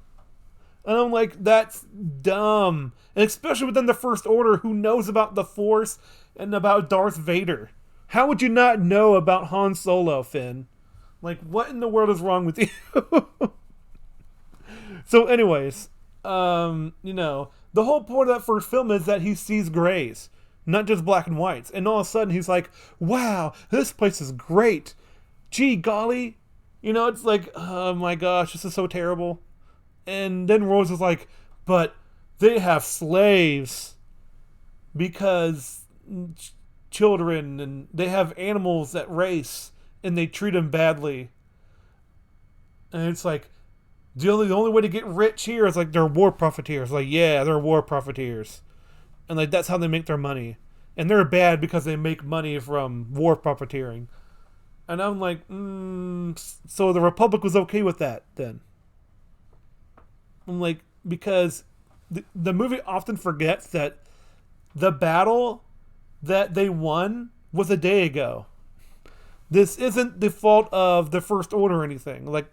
And I'm like, that's dumb. And especially within the First Order, who knows about the Force and about Darth Vader? How would you not know about Han Solo, Finn? Like, what in the world is wrong with you? So anyways, the whole point of that first film is that he sees grays, not just black and whites. And all of a sudden he's like, wow, this place is great. Gee golly, it's like, oh my gosh, this is so terrible. And then Rose is like, but they have slaves because children, and they have animals that race and they treat them badly. And it's like, the only way to get rich here is like they're war profiteers. Like, yeah, they're war profiteers. And like that's how they make their money. And they're bad because they make money from war profiteering. And I'm like, so the Republic was okay with that then? I'm like, because the movie often forgets that the battle that they won was a day ago. This isn't the fault of the First Order or anything. Like,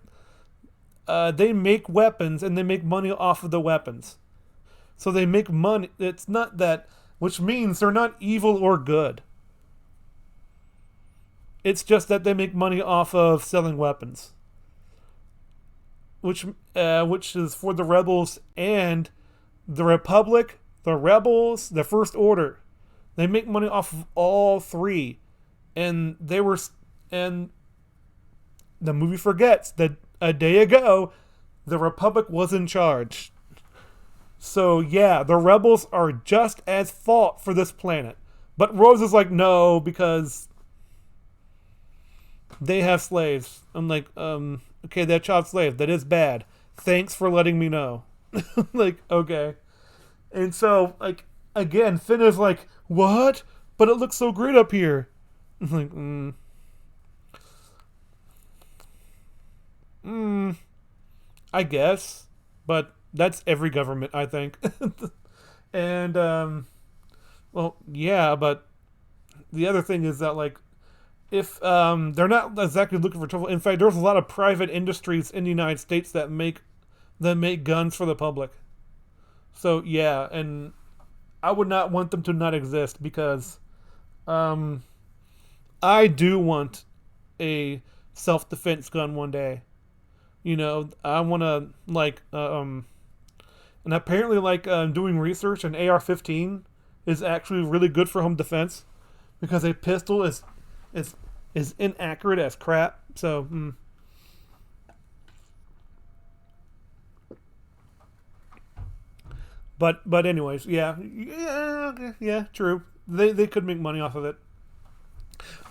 they make weapons and they make money off of the weapons. So they make money. It's not that, which means they're not evil or good. It's just that they make money off of selling weapons, which is for the rebels and the Republic, the rebels, the First Order. They make money off of all three, and and the movie forgets that a day ago, the Republic was in charge. So yeah, the rebels are just as fault for this planet. But Rose is like, no, because they have slaves. I'm like, okay, they're child slaves. That is bad. Thanks for letting me know. Like, okay. And so, like, again, Finn is like, what? But it looks so great up here. I'm like, I guess. But that's every government, I think. And, well, yeah, but the other thing is that, like, if they're not exactly looking for trouble. In fact, there's a lot of private industries in the United States that make guns for the public. So yeah, and I would not want them to not exist because um, I do want a self-defense gun one day. I want to and apparently like doing research, an AR-15 is actually really good for home defense because a pistol is is inaccurate as crap. So, but anyways, yeah, true. They could make money off of it.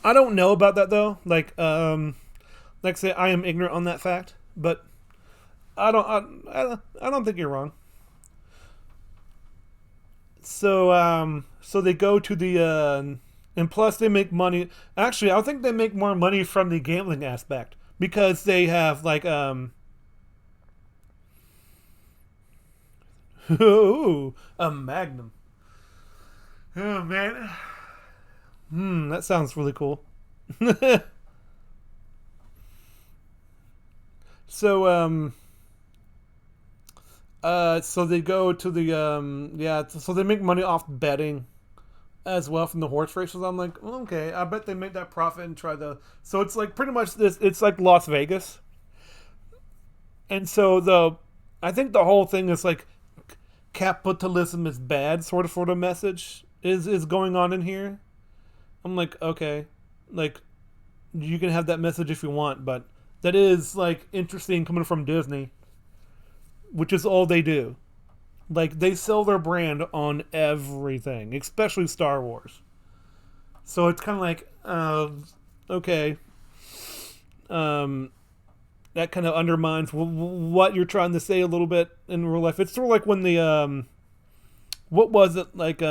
I don't know about that though. Like I say, I am ignorant on that fact, but I don't think you're wrong. So they go to the and plus they make money. Actually, I think they make more money from the gambling aspect because they have like ooh, a Magnum. Oh man, that sounds really cool. So so they go to the yeah, so they make money off betting as well from the horse races. I'm like, well, okay, I bet they make that profit and try the. So it's like pretty much this. It's like Las Vegas, and so I think the whole thing is like capitalism is bad, sort of message is going on in here. I'm like, okay, like you can have that message if you want, but that is like interesting coming from Disney, which is all they do. Like they sell their brand on everything, especially Star Wars. So it's kind of like, okay, um, that kind of undermines what you're trying to say a little bit in real life. It's sort of like when the what was it like?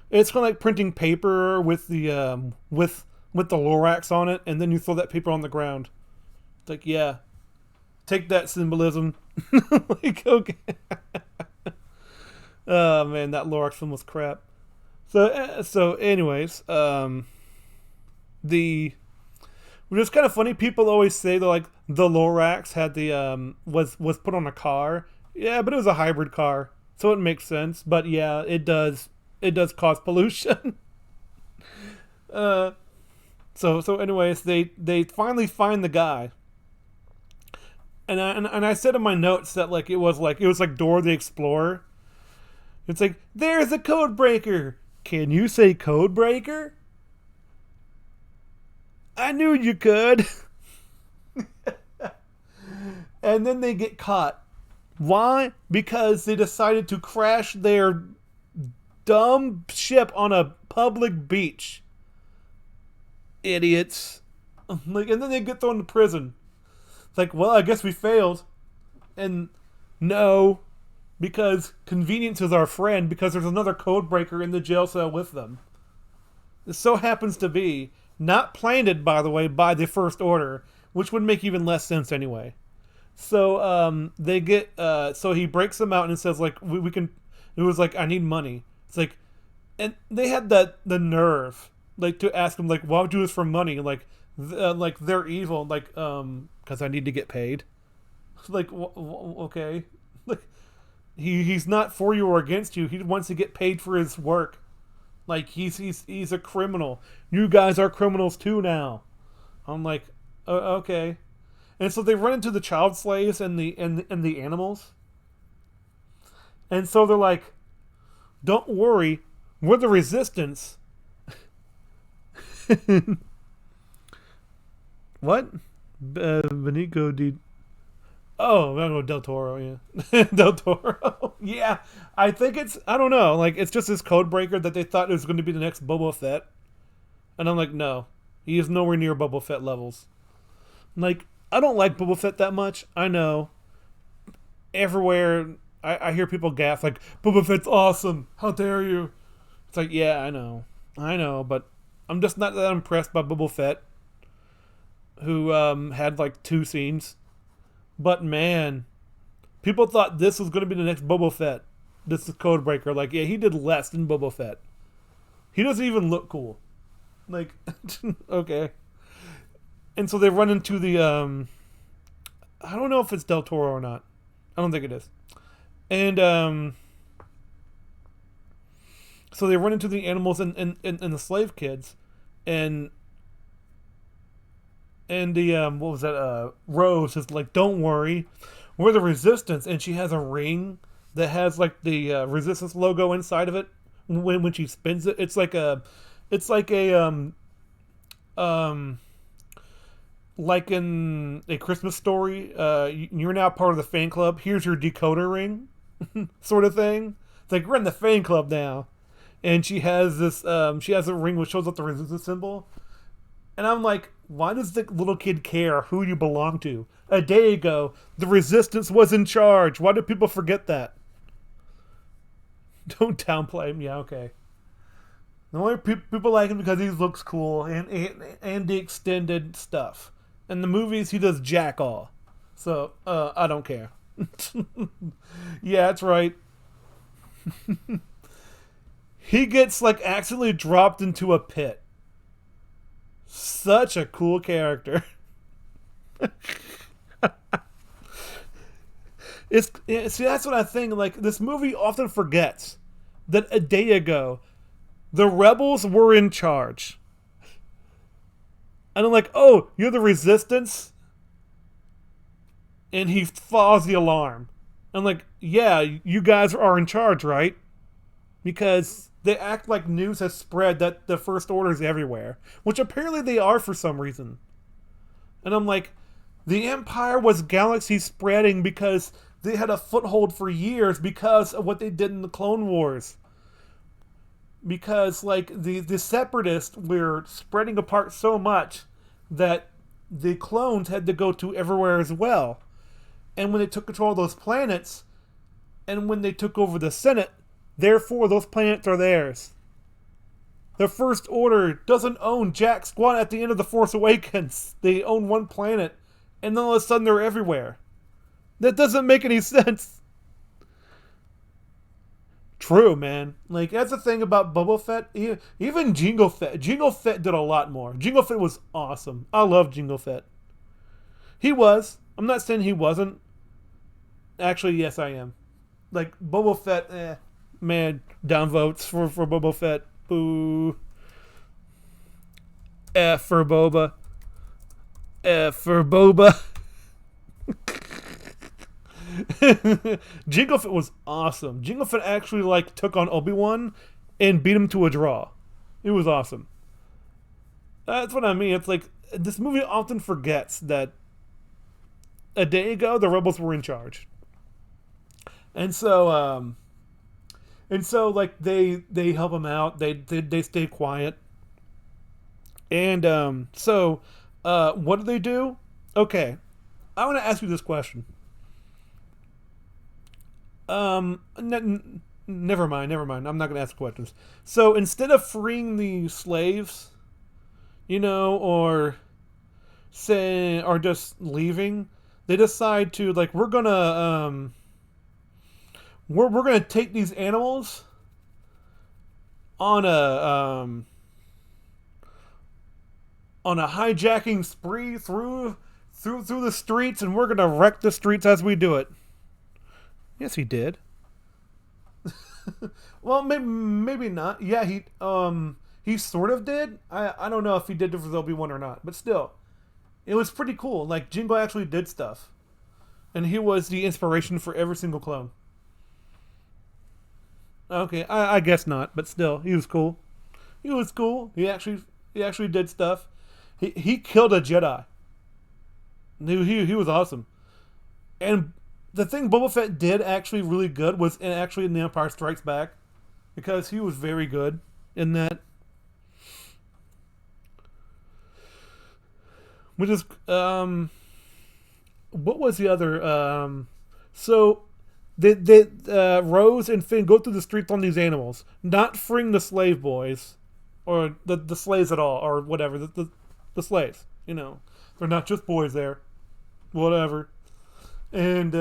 It's kind of like printing paper with the with the Lorax on it, and then you throw that paper on the ground. It's like, yeah, take that symbolism. Like, okay. Oh man, that Lorax film was crap. So anyways, the which is kind of funny. People always say that like the Lorax had the was put on a car. Yeah, but it was a hybrid car, so it makes sense. But yeah, it does cause pollution. uh, so anyways, they finally find the guy. And I said in my notes that like it was like Dora the Explorer. It's like there's a code breaker. Can you say code breaker? I knew you could. And then they get caught. Why? Because they decided to crash their dumb ship on a public beach. Idiots. Like, and then they get thrown to prison. It's like, well, I guess we failed. And no, because convenience is our friend, because there's another code breaker in the jail cell with them. This so happens to be not planted, by the way, by the First Order, which would make even less sense anyway. So they get so he breaks them out and says like we can. It was like, I need money. It's like, and they had the nerve. like to ask them like, why would you do this for money? Like they're evil, like because I need to get paid. Like okay, like he's not for you or against you. He wants to get paid for his work. Like he's a criminal. You guys are criminals too now. I'm like, okay. And so they run into the child slaves and the animals. And so they're like, don't worry, we're the resistance. What? Benicio di. Oh, no, Del Toro, yeah. Del Toro. Yeah. I think it's, I don't know, like, it's just this code breaker that they thought it was going to be the next Boba Fett. And I'm like, no. He is nowhere near Boba Fett levels. Like, I don't like Boba Fett that much. I know. Everywhere, I hear people gasp, like, Boba Fett's awesome. How dare you? It's like, yeah, I know. I know, but I'm just not that impressed by Boba Fett, who had, like, 2 scenes. But, man, people thought this was going to be the next Boba Fett. This is Codebreaker. Like, yeah, he did less than Boba Fett. He doesn't even look cool. Like, okay. And so they run into the, I don't know if it's Del Toro or not. I don't think it is. And, so they run into the animals and the slave kids. And the, what was that, Rose is like, don't worry, we're the resistance. And she has a ring that has, like, the, resistance logo inside of it. When she spins it, it's like a, like in A Christmas Story, you're now part of the fan club. Here's your decoder ring, sort of thing. It's like, we're in the fan club now. And she has this, she has a ring which shows up the resistance symbol. And I'm like, why does the little kid care who you belong to? A day ago, the resistance was in charge. Why do people forget that? Don't downplay him. Yeah, okay. The only people like him because he looks cool and the extended stuff. In the movies, he does jack all. So, I don't care. Yeah, that's right. He gets, like, accidentally dropped into a pit. Such a cool character. See, that's what I think. Like, this movie often forgets that a day ago, the rebels were in charge. And I'm like, oh, you're the resistance? And he follows the alarm. I'm like, yeah, you guys are in charge, right? Because they act like news has spread that the First Order is everywhere. Which apparently they are for some reason. And I'm like, the Empire was galaxy spreading because they had a foothold for years because of what they did in the Clone Wars. Because, like, the Separatists were spreading apart so much that the clones had to go to everywhere as well. And when they took control of those planets, and when they took over the Senate, therefore those planets are theirs. The First Order doesn't own jack squat at the end of The Force Awakens. They own one planet, and then all of a sudden they're everywhere. That doesn't make any sense. True, man. Like, that's the thing about Boba Fett. Even Jango Fett. Jango Fett did a lot more. Jango Fett was awesome. I love Jango Fett. He was. I'm not saying he wasn't. Actually, yes, I am. Like, Boba Fett, man, downvotes for Boba Fett. Boo. F for Boba. F for Boba. Jango Fett was awesome. Jango Fett actually, like, took on Obi-Wan and beat him to a draw. It was awesome. That's what I mean. It's like, this movie often forgets that a day ago the rebels were in charge. And so like, they help him out. They stay quiet. And so what do? Okay, I want to ask you this question. Never mind. I'm not going to ask questions. So instead of freeing the slaves, or just leaving, they decide to, like, we're gonna take these animals on on a hijacking spree through the streets, and we're gonna wreck the streets as we do it. Yes, he did. Well, maybe not. Yeah, he sort of did. I don't know if he did it for Obi-Wan or not, but still, it was pretty cool. Like Jingo actually did stuff, and he was the inspiration for every single clone. Okay, I guess not, but still, he was cool. He was cool. He actually did stuff. He killed a Jedi. He was awesome. And the thing Boba Fett did actually really good was actually in The Empire Strikes Back, because he was very good in that. Which is what was the other so Rose and Finn go through the streets on these animals, not freeing the slave boys or the slaves at all, or whatever, the slaves. They're not just boys there, whatever. And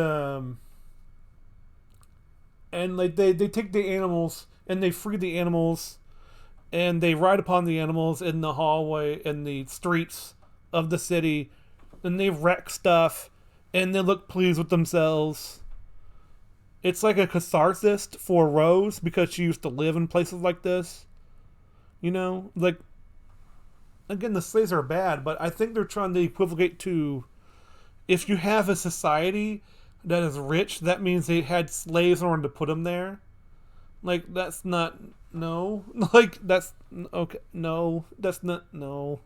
like they take the animals and they free the animals, and they ride upon the animals in the hallway in the streets of the city, and they wreck stuff, and they look pleased with themselves. It's like a catharsis for Rose, because she used to live in places like this. Like, again, the slaves are bad, but I think they're trying to equivocate to, if you have a society that is rich, that means they had slaves in order to put them there. Like, that's not, no. Like, that's, okay, no, that's not, no.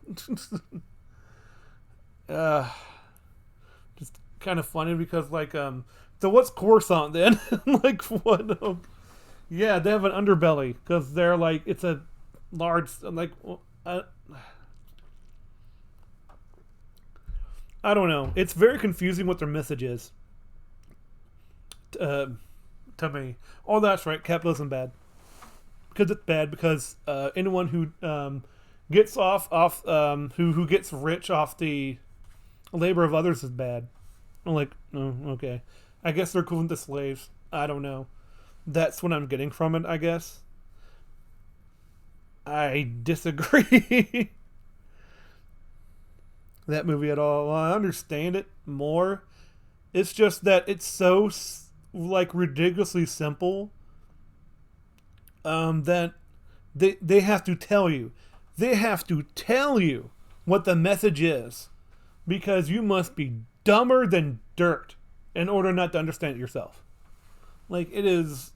Just kind of funny because, like, so what's Coruscant then? Like, what? Yeah, they have an underbelly because they're like, it's a large, like, I don't know. It's very confusing what their message is. To me. Oh, that's right. Capitalism bad. Because it's bad because anyone who gets off who gets rich off the labor of others is bad. I'm like, oh, okay. I guess they're equivalent to slaves. I don't know. That's what I'm getting from it, I guess. I disagree. That movie at all. Well, I understand it more. It's just that it's so like ridiculously simple that they have to tell you. They have to tell you what the message is, because you must be dumber than dirt in order not to understand it yourself. Like, it is,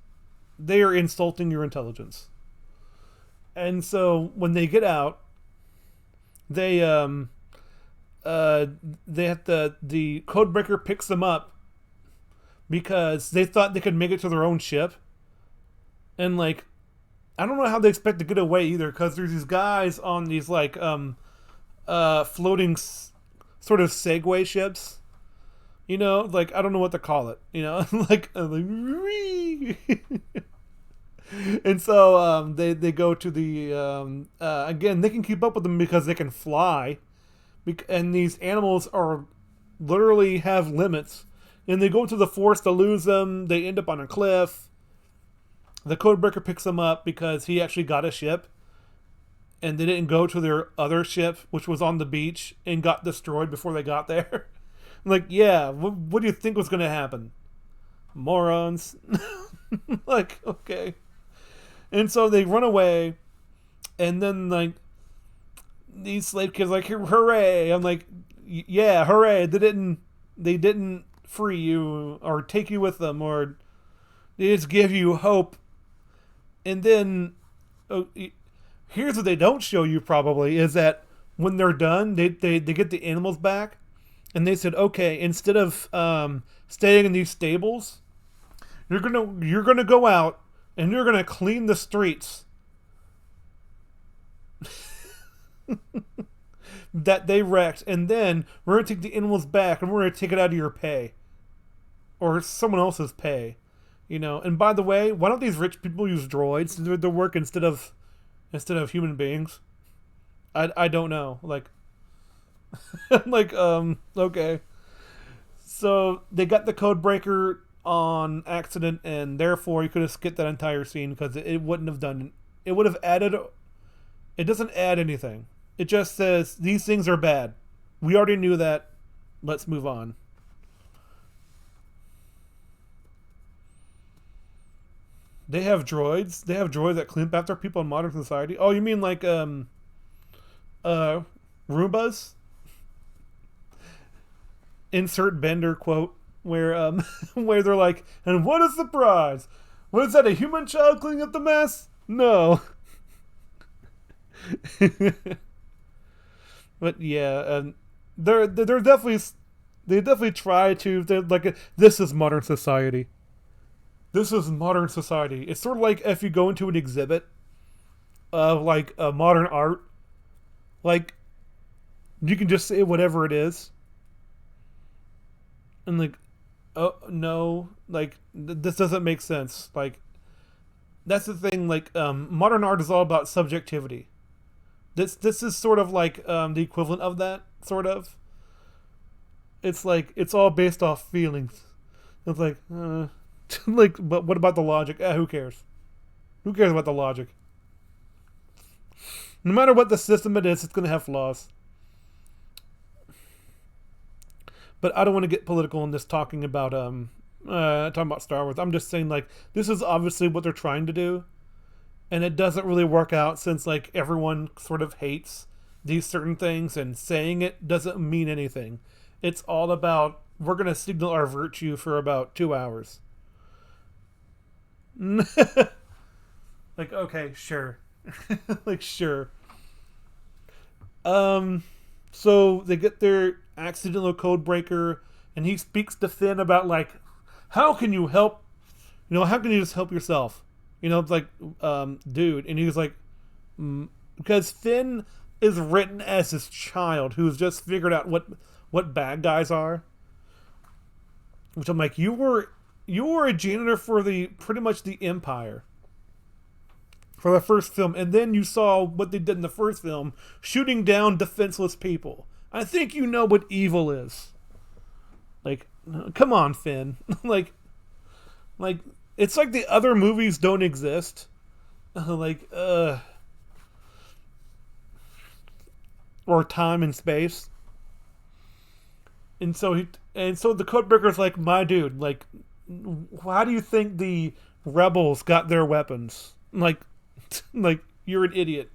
they are insulting your intelligence. And so when they get out, they have the codebreaker picks them up because they thought they could make it to their own ship. And like, I don't know how they expect to get away either, because there's these guys on these like floating sort of Segway ships. Like, I don't know what to call it. Like and so they go to the again, they can keep up with them because they can fly, and these animals are literally have limits, and they go to the force to lose them. They end up on a cliff. The codebreaker picks them up because he actually got a ship, and they didn't go to their other ship, which was on the beach, and got destroyed before they got there. I'm like, yeah, what do you think was going to happen? Morons. Like, okay. And so they run away, and then like these slave kids are like, hooray! I'm like, yeah, hooray! They didn't free you or take you with them, or they just give you hope. And then here's what they don't show you probably is that when they're done, they get the animals back, and they said, okay, instead of staying in these stables, you're gonna go out and you're gonna clean the streets that they wrecked, and then we're gonna take the animals back and we're gonna take it out of your pay or someone else's pay. And by the way, why don't these rich people use droids to do their work instead of human beings? I don't know. Like, like, okay. So they got the code breaker on accident, and therefore you could have skipped that entire scene because it wouldn't have done. It would have added. It doesn't add anything. It just says these things are bad. We already knew that. Let's move on. They have droids. They have droids that clean up after people in modern society. Oh, you mean like uh Roombas? Insert Bender quote where where they're like, and what a surprise! What is that? A human child cleaning up the mess? No. But yeah, they're definitely they definitely try to. They're like, this is modern society. This is modern society. It's sort of like if you go into an exhibit of like modern art, like you can just say whatever it is, and like, oh no, like this doesn't make sense. Like that's the thing. Like modern art is all about subjectivity. This is sort of like the equivalent of that sort of. It's like it's all based off feelings. It's like like, but what about the logic? Who cares? Who cares about the logic? No matter what the system it is, it's going to have flaws. But I don't want to get political in this talking about Star Wars. I'm just saying like this is obviously what they're trying to do, and it doesn't really work out since like everyone sort of hates these certain things, and saying it doesn't mean anything. It's all about we're going to signal our virtue for about 2 hours. Like, okay, sure. Like, sure. So they get their accidental code breaker, and he speaks to Finn about like, how can you help? How can you just help yourself? It's like, dude, and he was like, because Finn is written as his child who's just figured out what bad guys are. Which I'm like, you were a janitor for pretty much the Empire for the first film, and then you saw what they did in the first film, shooting down defenseless people. I think you know what evil is. Like, come on, Finn. like it's like the other movies don't exist. Or time and space. And so the codebreaker's like, my dude, like, how do you think the rebels got their weapons? Like you're an idiot.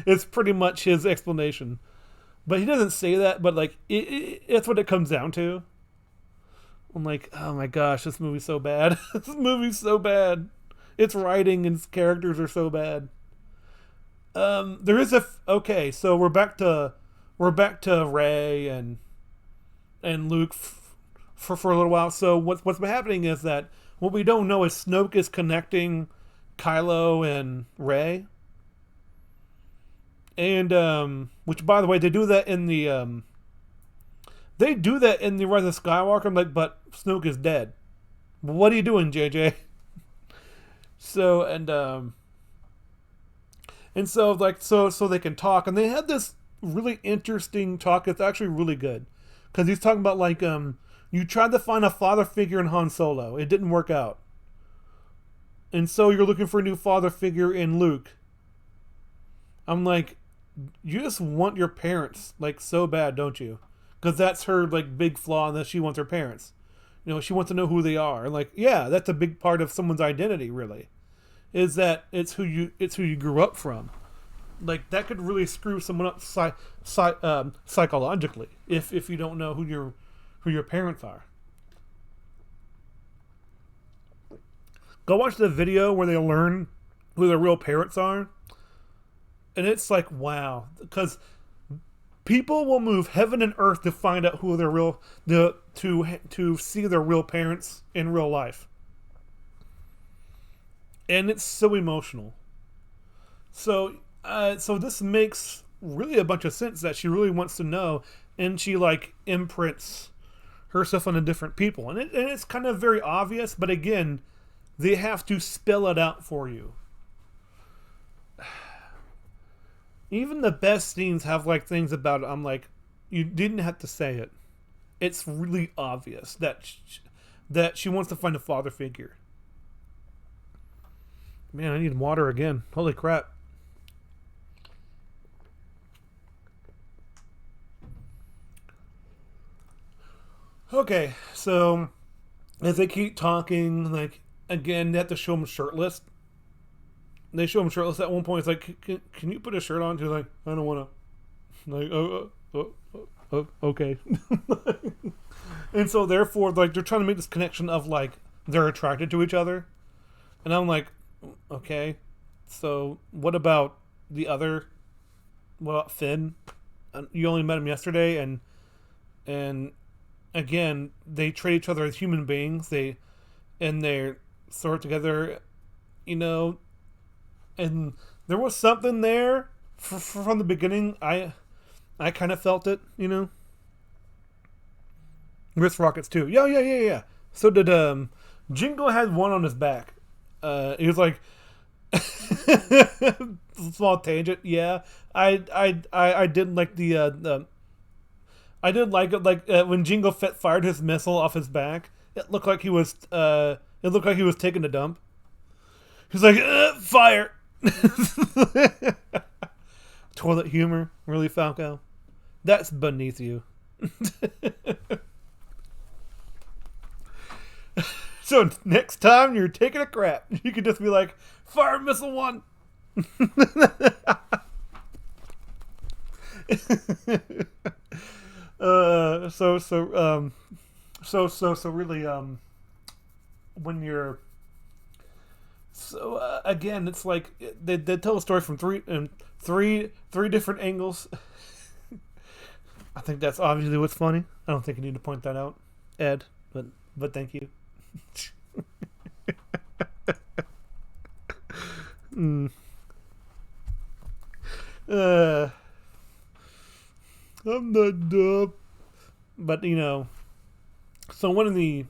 It's pretty much his explanation. But he doesn't say that, but like it's what it comes down to. I'm like, oh my gosh, this movie's so bad. This movie's so bad. Its writing and its characters are so bad. There is okay, so we're back to Rey and Luke for a little while. So what's been happening is that what we don't know is Snoke is connecting Kylo and Rey, and which, by the way, they do that in the Rise of Skywalker. I'm like, but Snoke is dead. What are you doing, JJ? So so they can talk, and they had this really interesting talk. It's actually really good because he's talking about like you tried to find a father figure in Han Solo, it didn't work out. And so you're looking for a new father figure in Luke. I'm like, you just want your parents like so bad, don't you? Because that's her like big flaw, in that she wants her parents. She wants to know who they are. And like, yeah, that's a big part of someone's identity. Really, is that it's who you grew up from. Like that could really screw someone up psychologically if you don't know who your parents are. Go watch the video where they learn who their real parents are. And it's like, wow. Because people will move heaven and earth to find out who their to see their real parents in real life. And it's so emotional. So this makes really a bunch of sense that she really wants to know, and she like imprints herself on different people. And it's kind of very obvious, but again, they have to spell it out for you. Even the best scenes have like things about it. I'm like, you didn't have to say it. It's really obvious that she wants to find a father figure. Man, I need water again. Holy crap. okay, so as they keep talking, like again, they have to show him shirtless. They show him shirtless at one point. It's like, can you put a shirt on? He's like, I don't want to. Like, okay. And so therefore, like they're trying to make this connection of like they're attracted to each other, and I'm like, okay, so what about the other? What about Finn? You only met him yesterday, and again, they treat each other as human beings. They're sort of together, you know, and there was something there from the beginning. I kind of felt it, you know. With Rockets too. Yeah. So did Jingo had one on his back. He was like small tangent. Yeah, I did like the I did like it when Jingo fired his missile off his back. It looked like he was taking a dump. He's like fire. Toilet humor, really, Falco? That's beneath you. So next time you're taking a crap, you could just be like, fire missile 1. So really, when you're again, it's like they tell a story from three different angles. I think that's obviously what's funny. I don't think you need to point that out, Ed, but thank you. I'm not dumb, but you know. So one of the,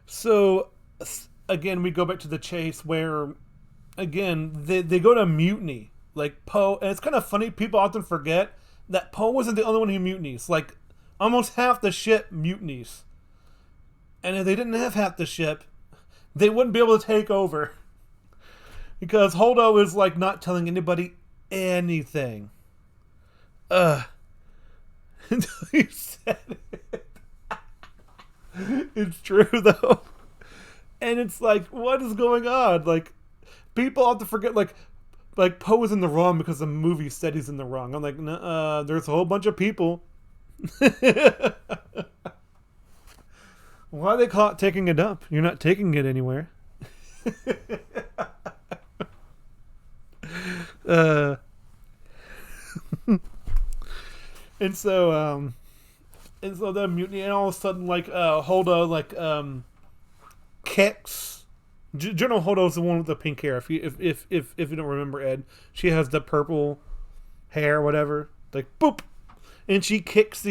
so again we go back to the chase where, again they go to mutiny. Like Poe, and it's kind of funny. People often forget that Poe wasn't the only one who mutinies. Like almost half the ship mutinies, and if they didn't have half the ship, they wouldn't be able to take over because Holdo is like not telling anybody anything. Until you said it. It's true though, and it's like, what is going on? Like people have to forget like Poe is in the wrong because the movie said he's in the wrong. I'm like, there's a whole bunch of people. Why are they caught taking a dump? You're not taking it anywhere. And so the mutiny, and all of a sudden, like Holdo, like kicks. General Holdo's the one with the pink hair. If you don't remember, Ed, she has the purple hair, whatever. Like boop, and she kicks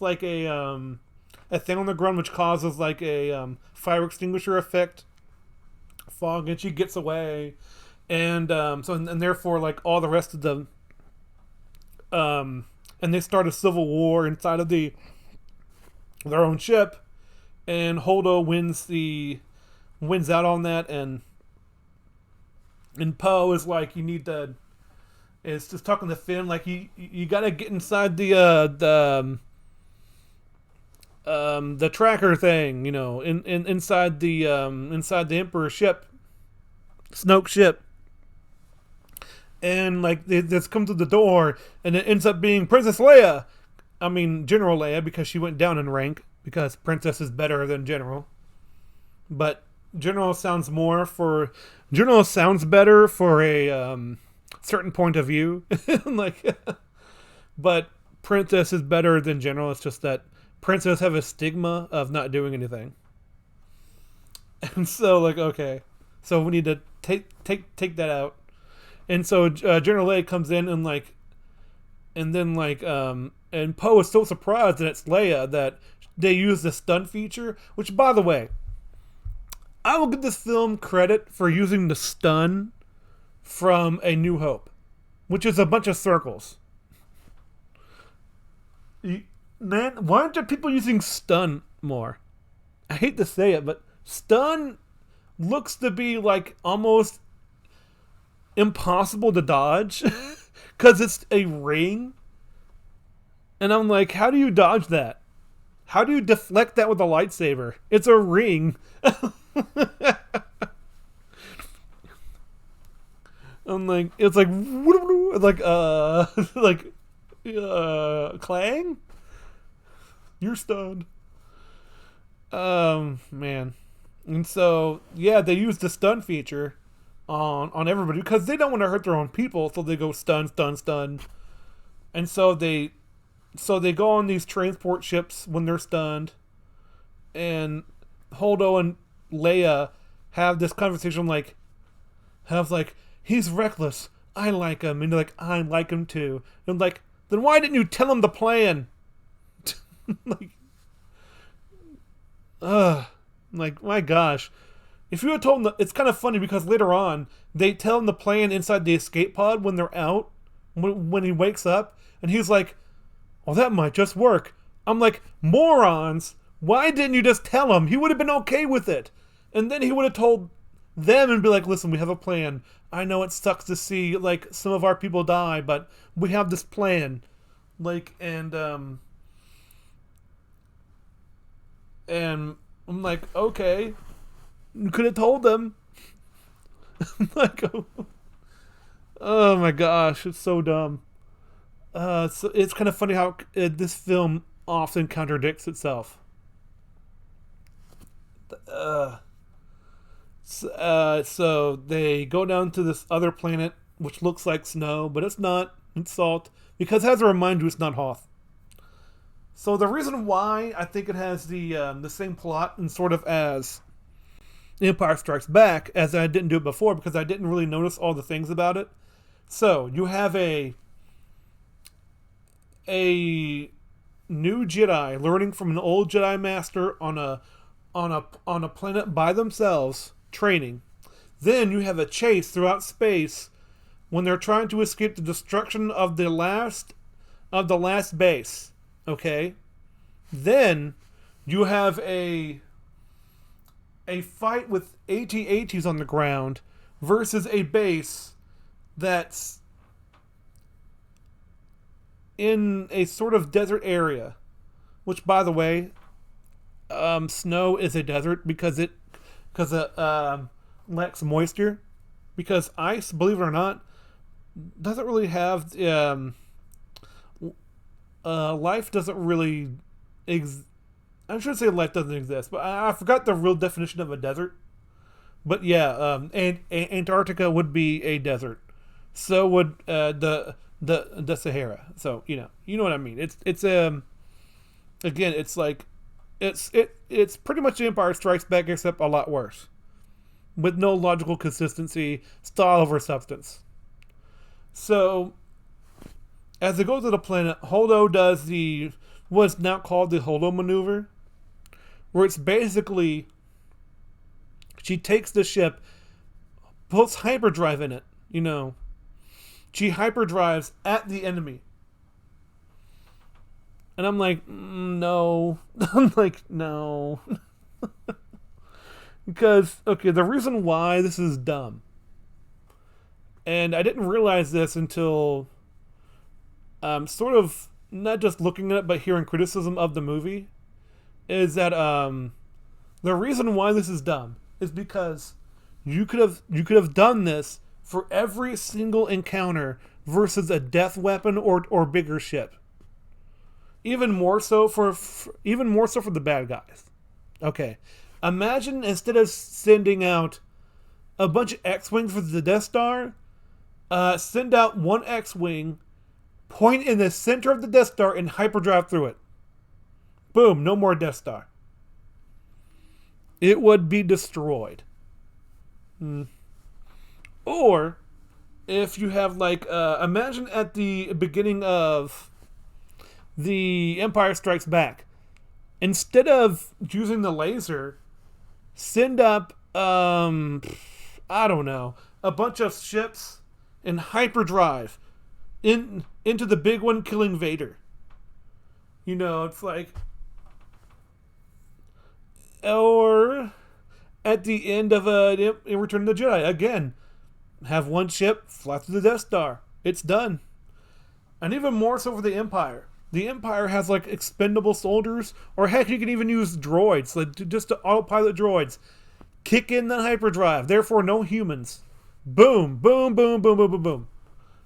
like a thing on the ground, which causes like a fire extinguisher effect, fog, and she gets away, and and therefore like all the rest of the and they start a civil war inside of their own ship, and Holdo wins out on that, and Poe is like, you need to, is just talking to Finn like you got to get inside the tracker thing, you know, inside the Emperor's ship, Snoke's ship, and like they just come to the door, and it ends up being Princess Leia. I mean General Leia, because she went down in rank because Princess is better than General, but General sounds better for a certain point of view. Like, but Princess is better than General. It's just that Princess have a stigma of not doing anything, and so like, okay, so we need to take that out. And so General Leia comes in, and like, and then like and Poe is so surprised that it's Leia that they use the stun feature, which, by the way, I will give this film credit for using the stun from A New Hope, which is a bunch of circles. Man, why aren't there people using stun more? I hate to say it, but stun looks to be like almost impossible to dodge because it's a ring, And I'm like, how do you dodge that? How do you deflect that with a lightsaber? It's a ring. I'm like, it's like, like, clang? You're stunned. Man. And so, yeah, they use the stun feature on everybody because they don't want to hurt their own people, so they go stun, stun, stun. And so they go on these transport ships when they're stunned, and Holdo and Leia have this conversation like, he's reckless. I like him. And they're like, I like him too. And I'm like, then why didn't you tell him the plan? like, like, my gosh. If you had told him, it's kind of funny because later on, they tell him the plan inside the escape pod when they're out, when he wakes up, and he's like, oh, that might just work. I'm like, morons, why didn't you just tell him? He would have been okay with it. And then he would have told them and be like, listen, we have a plan. I know it sucks to see, like, some of our people die, but we have this plan. Like, and I'm like, okay. You could have told them. like, oh my gosh, it's so dumb. So it's kind of funny how this film often contradicts itself. So they go down to this other planet, which looks like snow, but it's not. It's salt. Because it has to remind you it's not Hoth. So the reason why I think it has the same plot and sort of as Empire Strikes Back, as I didn't do it before, because I didn't really notice all the things about it. So you have a new Jedi learning from an old Jedi Master on a planet by themselves, training. Then you have a chase throughout space when they're trying to escape the destruction of the last base. Okay? Then you have a fight with AT-ATs on the ground versus a base that's in a sort of desert area, which, by the way, snow is a desert because it lacks moisture. Because ice, believe it or not, doesn't really have life doesn't really I should say life doesn't exist, but I forgot the real definition of a desert. But yeah, Antarctica would be a desert. So would the Sahara. So you know what I mean. It's again, it's like it's pretty much The Empire Strikes Back except a lot worse, with no logical consistency, style over substance. So as they go to the planet, Holdo does what's now called the Holdo maneuver, where it's basically she takes the ship, puts hyperdrive in it, She hyperdrives at the enemy. And I'm like, no. I'm like, no. Because, okay, the reason why this is dumb, and I didn't realize this until sort of not just looking at it, but hearing criticism of the movie, is that the reason why this is dumb is because you could have done this for every single encounter versus a death weapon or bigger ship. Even more so for the bad guys. Okay, imagine instead of sending out a bunch of X-wings for the Death Star, send out one X-wing, point in the center of the Death Star, and hyperdrive through it. Boom! No more Death Star. It would be destroyed. Or if you have imagine at the beginning of The Empire Strikes Back, instead of using the laser, send up I don't know, a bunch of ships in hyperdrive into the big one, killing Vader. It's like, or at the end of in Return of the Jedi, again, have one ship fly through the Death Star. It's done. And even more so for the Empire. The Empire has like expendable soldiers, or heck, you can even use droids, like just to autopilot droids. Kick in the hyperdrive, therefore no humans. Boom, boom, boom, boom, boom, boom, boom.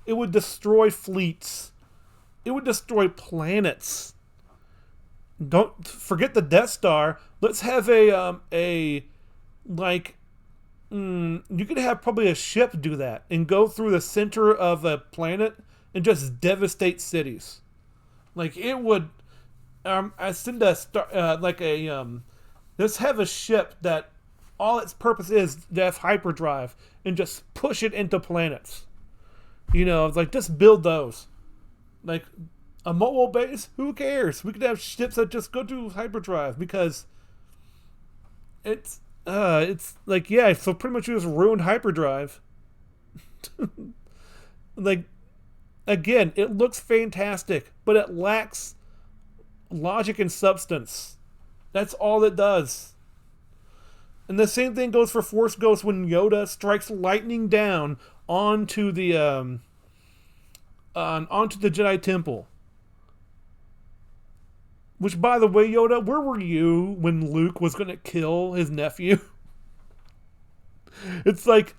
It would destroy fleets. It would destroy planets. Don't forget the Death Star. Let's have a like you could have probably a ship do that and go through the center of a planet and just devastate cities. Like it would. I send a star like a let's have a ship that all its purpose is to have hyperdrive and just push it into planets. You know, it's like just build those. Like a mobile base, who cares? We could have ships that just go to hyperdrive because it's like yeah, so pretty much you just ruined hyperdrive. Like again, it looks fantastic, but it lacks logic and substance. That's all it does. And the same thing goes for Force Ghost when Yoda strikes lightning down onto the onto the Jedi Temple. Which, by the way, Yoda, where were you when Luke was going to kill his nephew? It's like, it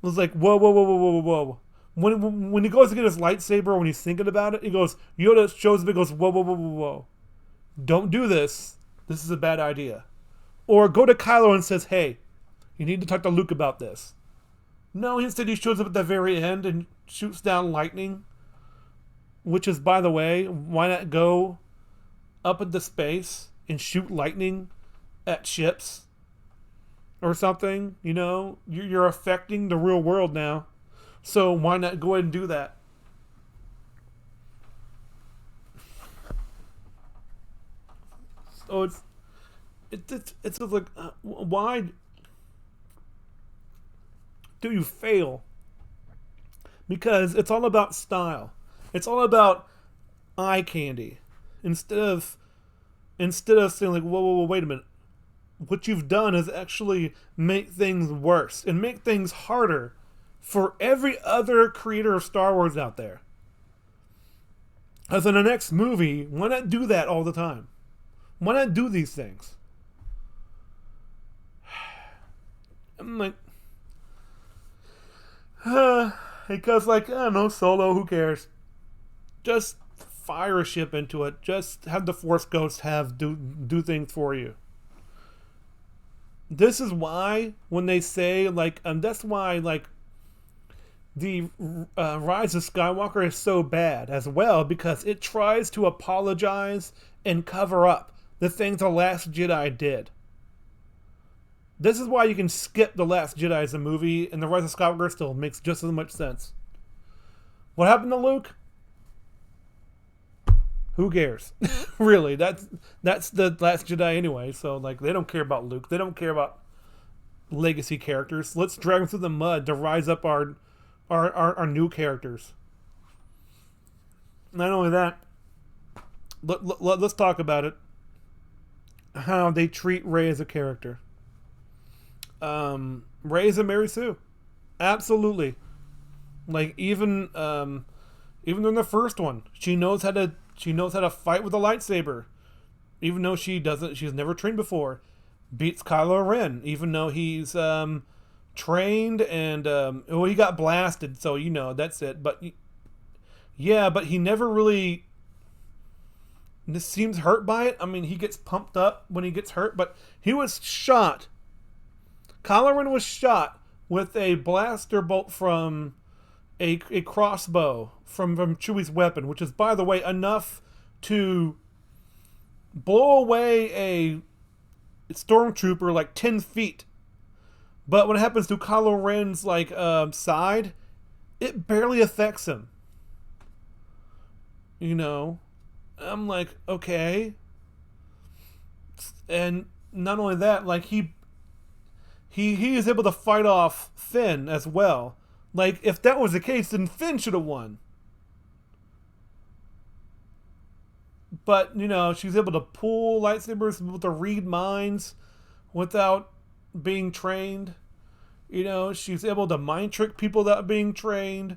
was like, whoa, whoa, whoa, whoa, whoa, whoa. When he goes to get his lightsaber, when he's thinking about it, he goes, Yoda shows up and goes, whoa, whoa, whoa, whoa, whoa. Don't do this. This is a bad idea. Or go to Kylo and says, hey, you need to talk to Luke about this. No, instead he shows up at the very end and shoots down lightning. Which is, by the way, why not go up into space and shoot lightning at ships or something? You know, you're affecting the real world now. So why not go ahead and do that? So it's like, why do you fail? Because it's all about style. It's all about eye candy. Instead of saying like, whoa, whoa, whoa, wait a minute. What you've done is actually make things worse and make things harder for every other creator of Star Wars out there. As in the next movie, why not do that all the time? Why not do these things? I'm like, because like, I don't know, Solo, who cares? Just fire a ship into it. Just have the Force Ghost do things for you. This is why when they say like, that's why like the Rise of Skywalker is so bad as well, because it tries to apologize and cover up the things the Last Jedi did. This is why you can skip the Last Jedi as a movie, and the Rise of Skywalker still makes just as much sense. What happened to Luke? Who cares? Really, that's the Last Jedi anyway. So like, they don't care about Luke. They don't care about legacy characters. Let's drag them through the mud to rise up our new characters. Not only that, let's talk about it. How they treat Rey as a character. Rey is a Mary Sue. Absolutely. Like even in the first one, she knows how to fight with a lightsaber, even though she's never trained before. Beats Kylo Ren, even though he's trained and he got blasted, so you know that's it. But yeah, but he never really seems hurt by it. I mean, he gets pumped up when he gets hurt, but he was shot. Kylo Ren was shot with a blaster bolt from a crossbow from Chewie's weapon, which is, by the way, enough to blow away a stormtrooper like 10 feet. But when it happens to Kylo Ren's like side, it barely affects him. You know, I'm like, okay. And not only that, like he is able to fight off Finn as well. Like, if that was the case, then Finn should have won. But, you know, she's able to pull lightsabers, able to read minds without being trained. You know, she's able to mind trick people without being trained.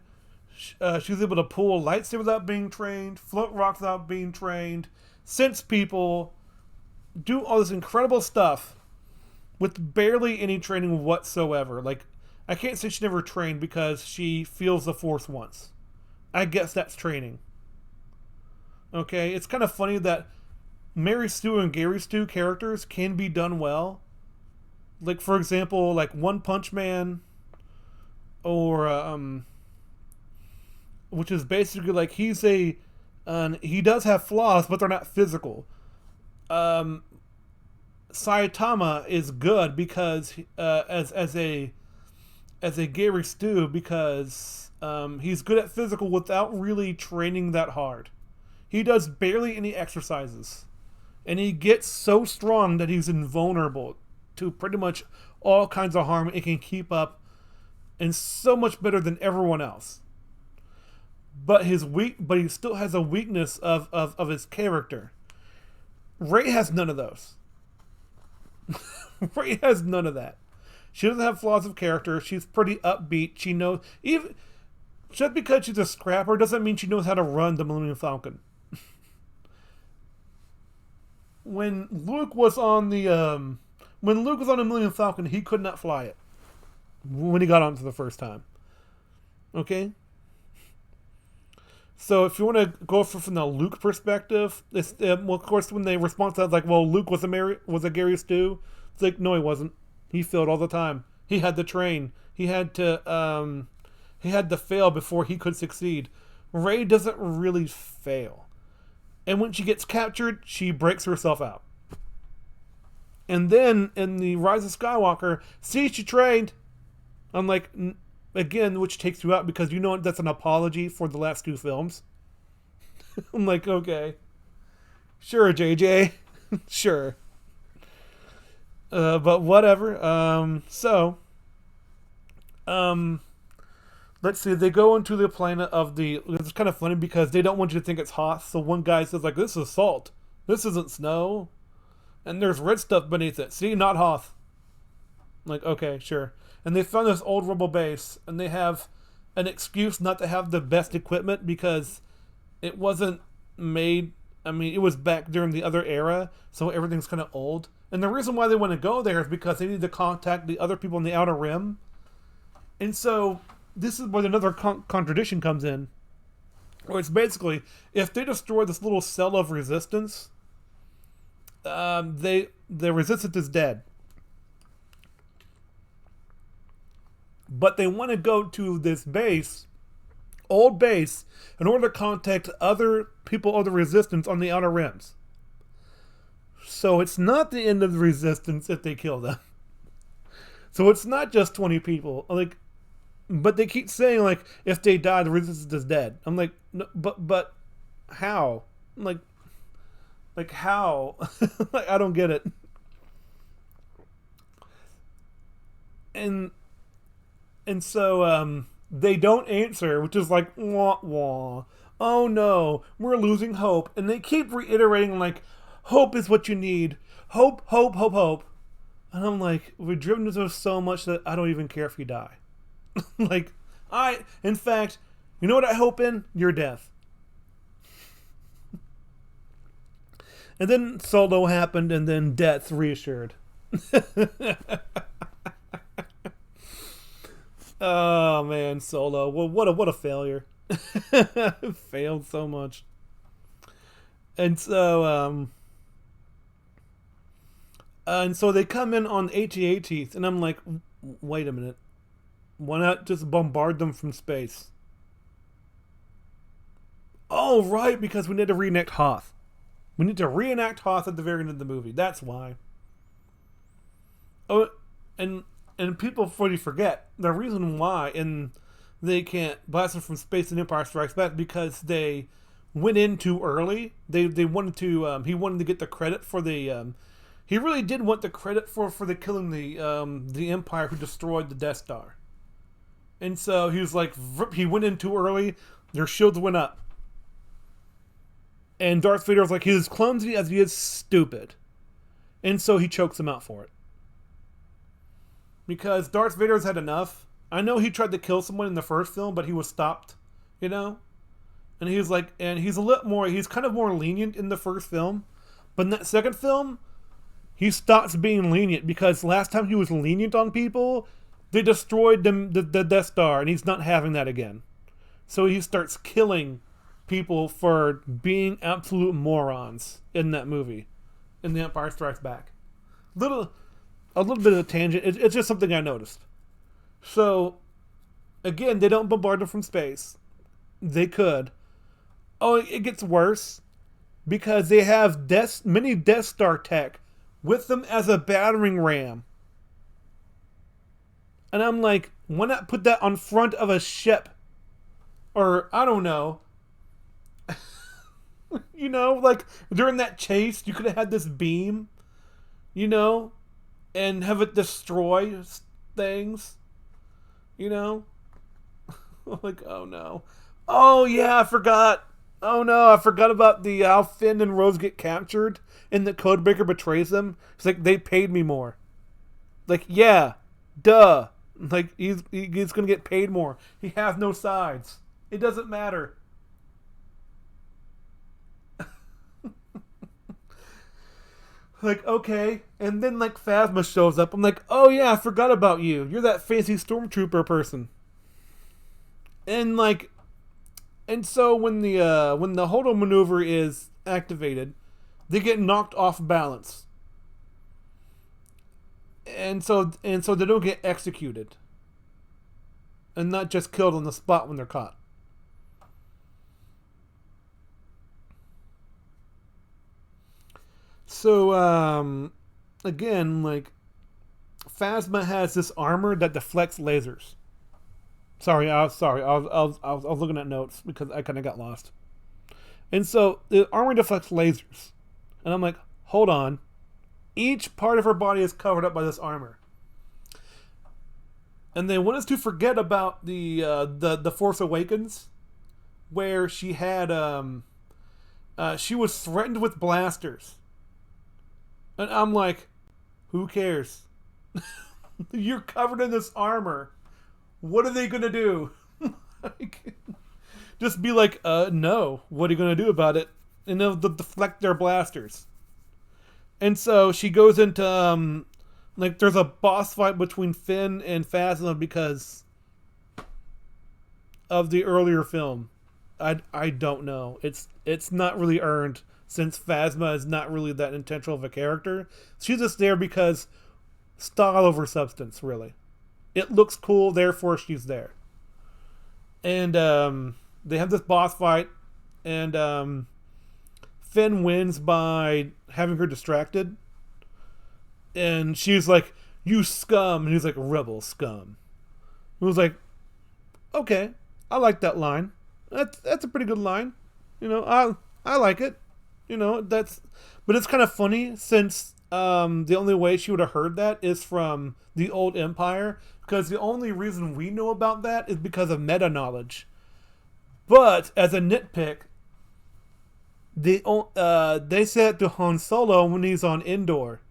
She was able to pull a lightsaber without being trained, float rocks without being trained, sense people, do all this incredible stuff with barely any training whatsoever. Like, I can't say she never trained because she feels the Force once. I guess that's training. Okay, it's kind of funny that Mary Stu and Gary Stu characters can be done well. Like, for example, like One Punch Man, or which is basically like he does have flaws, but they're not physical. Um, Saitama is good because as a Gary Stu because he's good at physical without really training that hard. He does barely any exercises, and he gets so strong that he's invulnerable to pretty much all kinds of harm and can keep up, and so much better than everyone else. But he still has a weakness of his character. Rey has none of those. Rey has none of that. She doesn't have flaws of character. She's pretty upbeat. She knows, even just because she's a scrapper doesn't mean she knows how to run the Millennium Falcon. When Luke was on the Millennium Falcon, he could not fly it when he got on it for the first time. Okay. So if you want to go from the Luke perspective, it's well, of course, when they respond to that, like, well, Luke was a Gary Stu. It's like, no, he wasn't. He failed all the time. He had to train. He had to fail before he could succeed. Rey doesn't really fail, and when she gets captured, she breaks herself out. And then in the Rise of Skywalker, see, she trained. I'm like, again, which takes you out because you know that's an apology for the last two films. I'm like, okay, sure, JJ, sure, but whatever. Let's see. They go into the planet of the. It's kind of funny because they don't want you to think it's Hoth. So one guy says like, "This is salt. This isn't snow," and there's red stuff beneath it. See, not Hoth. I'm like, okay, sure. And they found this old rebel base, and they have an excuse not to have the best equipment because it wasn't made. I mean, it was back during the other era, so everything's kind of old. And the reason why they want to go there is because they need to contact the other people in the Outer Rim. And so this is where another contradiction comes in, where it's basically, if they destroy this little cell of resistance, the resistance is dead. But they want to go to this old base, in order to contact other people of the resistance on the Outer Rims. So it's not the end of the resistance if they kill them. So it's not just 20 people. Like, but they keep saying like, if they die, the resistance is dead. I'm like, no, but how? I'm like how? Like, I don't get it. And so they don't answer, which is like, wah wah. Oh no, we're losing hope. And they keep reiterating like, hope is what you need. Hope, hope, hope, hope. And I'm like, we're driven to this so much that I don't even care if you die. Like, in fact, you know what I hope in? Your death. And then Solo happened, and then death reassured. Oh man, Solo. Well, what a failure. Failed so much. And so they come in on AT-ATs, and I'm like, wait a minute. Why not just bombard them from space? Oh, right, because we need to reenact Hoth. We need to reenact Hoth at the very end of the movie. That's why. Oh, and people fully forget the reason why, and they can't blast them from space in Empire Strikes Back, because they went in too early. They wanted to. He wanted to get the credit for the. He really did want the credit for the killing the Empire who destroyed the Death Star. And so he was like, he went in too early. Their shields went up. And Darth Vader was like, he's as clumsy as he is stupid. And so he chokes him out for it. Because Darth Vader's had enough. I know he tried to kill someone in the first film, but he was stopped. you know. And he's like, and he's a little more, he's kind of more lenient in the first film, but in that second film, he stops being lenient because last time he was lenient on people, they destroyed the Death Star, and he's not having that again. So he starts killing people for being absolute morons in that movie, in The Empire Strikes Back. A little bit of a tangent. It's just something I noticed. So, again, they don't bombard them from space. They could. Oh, it gets worse because they have many Death Star tech with them as a battering ram. And I'm like, why not put that on front of a ship? Or, I don't know. You know, like, during that chase, you could have had this beam, you know, and have it destroy things, you know? Like, oh no. Oh yeah, I forgot. Oh no, I forgot about the how Finn and Rose get captured and the Codebreaker betrays them. It's like, they paid me more. Like, yeah, duh. Like, he's gonna get paid more. He has no sides. It doesn't matter. Like, okay. And then, like, Phasma shows up. I'm like, oh yeah, I forgot about you. You're that fancy stormtrooper person. And, like, and so when the Holdo maneuver is activated, they get knocked off balance. And so they don't get executed. And not just killed on the spot when they're caught. So, again, like, Phasma has this armor that deflects lasers. Sorry. I was looking at notes because I kind of got lost. And so the armor deflects lasers, and I'm like, hold on, each part of her body is covered up by this armor. And they want us to forget about the Force Awakens, where she had she was threatened with blasters. And I'm like, who cares? You're covered in this armor. What are they going to do? Like, just be like, no. What are you going to do about it? And they'll deflect their blasters. And so she goes into, like, there's a boss fight between Finn and Phasma because of the earlier film. I don't know. It's not really earned, since Phasma is not really that intentional of a character. She's just there because style over substance, really. It looks cool, therefore she's there. And they have this boss fight, and Finn wins by having her distracted. And she's like, you scum. And he's like, rebel scum. It was like, okay, I like that line. That's a pretty good line. You know, I like it. You know, but it's kind of funny since the only way she would have heard that is from the old Empire, because the only reason we know about that is because of meta knowledge. But as a nitpick, they said it to Han Solo when he's on Endor,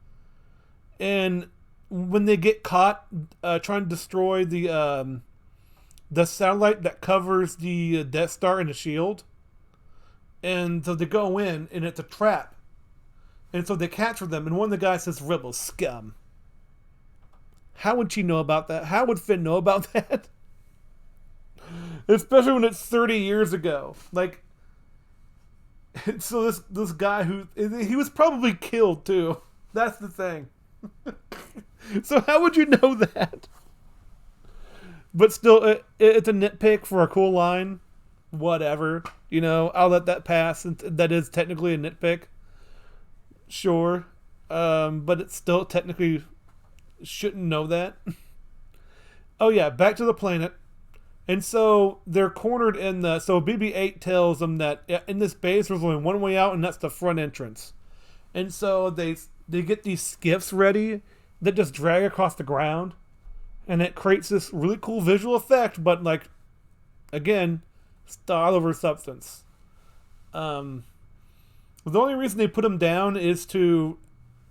and when they get caught trying to destroy the satellite that covers the Death Star and the shield. And so they go in, and it's a trap. And so they capture them, and one of the guys says, rebel scum. How would she know about that? How would Finn know about that? Especially when it's 30 years ago. Like, so this guy he was probably killed, too. That's the thing. So how would you know that? But still, it's a nitpick for a cool line. Whatever. You know, I'll let that pass. That is technically a nitpick. Sure. But it still technically shouldn't know that. Oh yeah, back to the planet. And so they're cornered so BB-8 tells them that in this base there's only one way out, and that's the front entrance. And so they get these skiffs ready that just drag across the ground. And it creates this really cool visual effect, but, like, again, style over substance. The only reason they put them down is to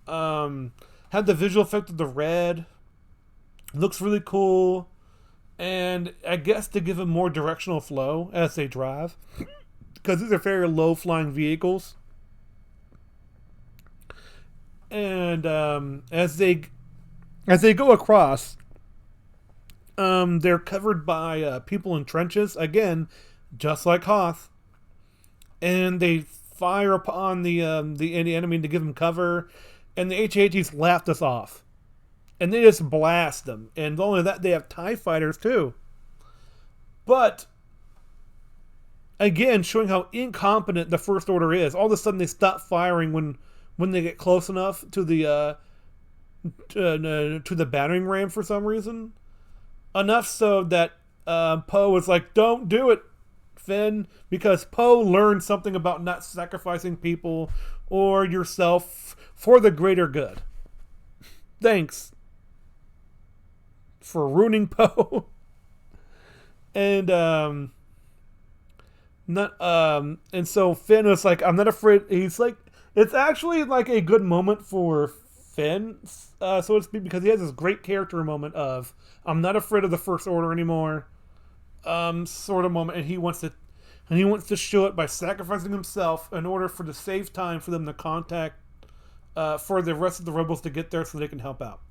have the visual effect of the red. Looks really cool. And I guess to give them more directional flow as they drive, because these are very low flying vehicles. And as they go across, they're covered by people in trenches again, just like Hoth, and they fire upon the enemy to give them cover, and the HATs laughed us off, and they just blast them. And not only that, they have TIE fighters too. But again, showing how incompetent the First Order is. All of a sudden, they stop firing when they get close enough to the battering ram for some reason. Enough so that Poe was like, "Don't do it, Finn," because Poe learned something about not sacrificing people or yourself for the greater good. Thanks for ruining Poe. And and so Finn was like, "I'm not afraid." He's like, it's actually like a good moment for Finn, so to speak, because he has this great character moment of, "I'm not afraid of the First Order anymore," sort of moment, and he wants to show it by sacrificing himself in order to save time for them to contact for the rest of the rebels to get there so they can help out.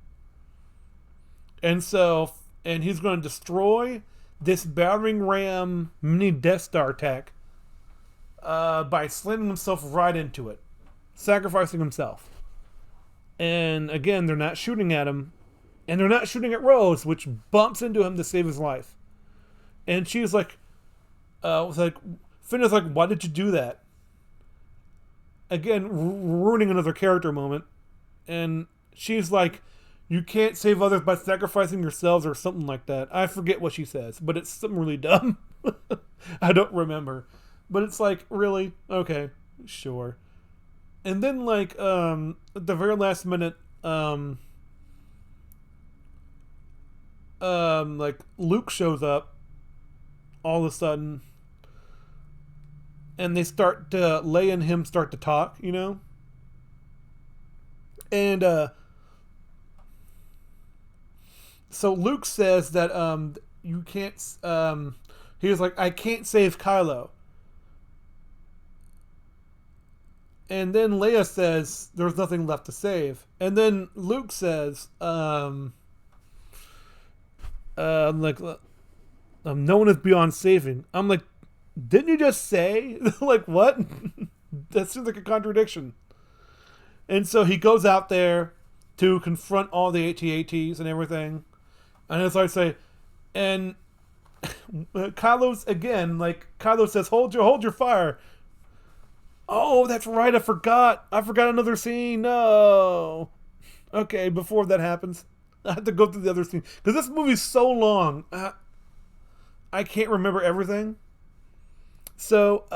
And he's going to destroy this battering ram mini Death Star tech by slamming himself right into it, sacrificing himself. And again, they're not shooting at him, and they're not shooting at Rose, which bumps into him to save his life. And she's like, Finn is like, "Why did you do that?" Again, ruining another character moment. And she's like, "You can't save others by sacrificing yourselves," or something like that. I forget what she says, but it's something really dumb. I don't remember. But it's like, really? Okay, sure. And then, like, at the very last minute, like, Luke shows up all of a sudden, and they start to, Leia and him start to talk, you know? And, so Luke says that, you can't, he was like, "I can't save Kylo." And then Leia says, "There's nothing left to save." And then Luke says, "No one is beyond saving." I'm like, didn't you just say? Like, what? That seems like a contradiction. And so he goes out there to confront all the AT-ATs and everything. And as I say, and Kylo's again, like, Kylo says, hold your fire." Oh, that's right, I forgot another scene. No. Okay, before that happens, I have to go through the other scene, because this movie's so long. I can't remember everything. So,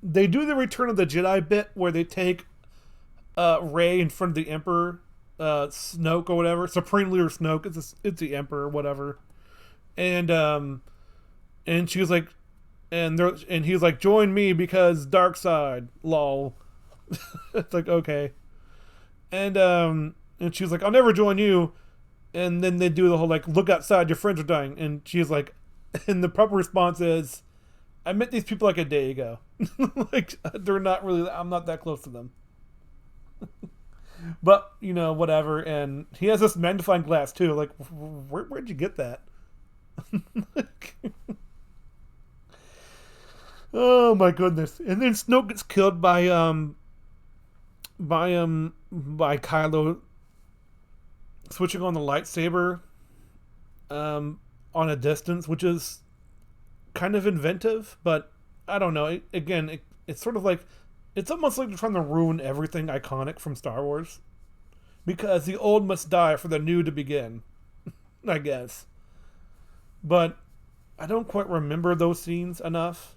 they do the Return of the Jedi bit where they take Rey in front of the Emperor, Snoke or whatever, Supreme Leader Snoke. It's the Emperor, whatever. And she was like, and he was like, "Join me because dark side, lol." It's like, okay. And she was like, "I'll never join you." And then they do the whole, like, "Look outside, your friends are dying." And she's like, and the proper response is, "I met these people like a day ago." Like, they're not really, I'm not that close to them. But, you know, whatever. And he has this magnifying glass too. Like, where'd you get that? Oh my goodness. And then Snoke gets killed by Kylo switching on the lightsaber on a distance, which is kind of inventive, but I don't know. It's sort of like, it's almost like they're trying to ruin everything iconic from Star Wars, because the old must die for the new to begin, I guess. But I don't quite remember those scenes enough.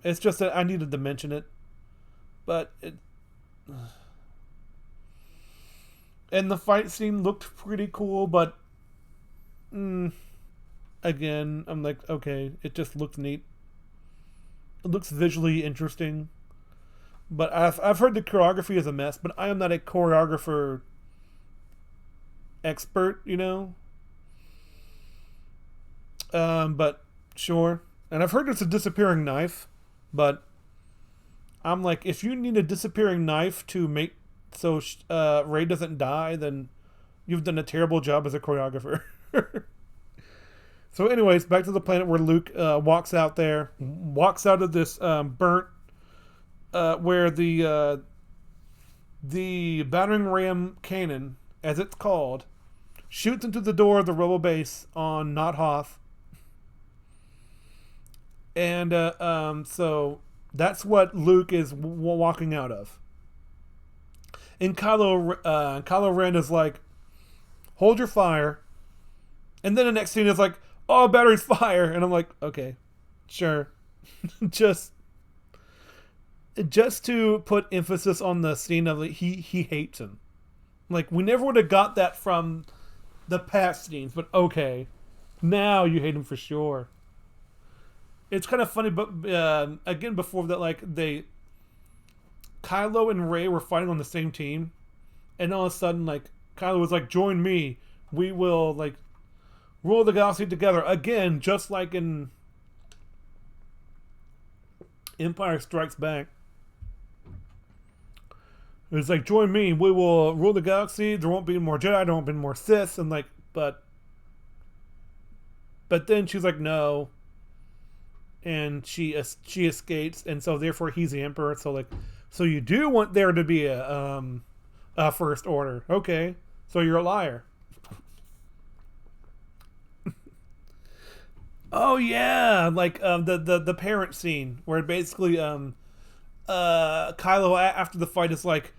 It's just that I needed to mention it. But and the fight scene looked pretty cool, but again, I'm like, okay, it just looks neat. It looks visually interesting. But I've heard the choreography is a mess, but I am not a choreographer expert, you know? But sure. And I've heard it's a disappearing knife, but I'm like, if you need a disappearing knife to make so Ray doesn't die, then you've done a terrible job as a choreographer. So, anyways, back to the planet where Luke walks out of this burnt, where the battering ram cannon, as it's called, shoots into the door of the rebel base on Not Hoth. And so that's what Luke is walking out of. And Kylo Ren is like, hold your fire. And then the next scene is like, oh, battery's fire. And I'm like, okay, sure. just to put emphasis on the scene of he hates him. Like, we never would have got that from the past scenes, but okay. Now you hate him for sure. It's kind of funny, but again, before that, like, Kylo and Rey were fighting on the same team, and all of a sudden, like, Kylo was like, join me, we will, like, rule the galaxy together, again, just like in Empire Strikes Back. It was like, join me, we will rule the galaxy, there won't be more Jedi, there won't be more Sith, and like, but then she's like, no, and she escapes, and so therefore he's the Emperor. So like, so you do want there to be a First Order, okay? So you're a liar. Oh yeah, like the parent scene where basically Kylo after the fight is like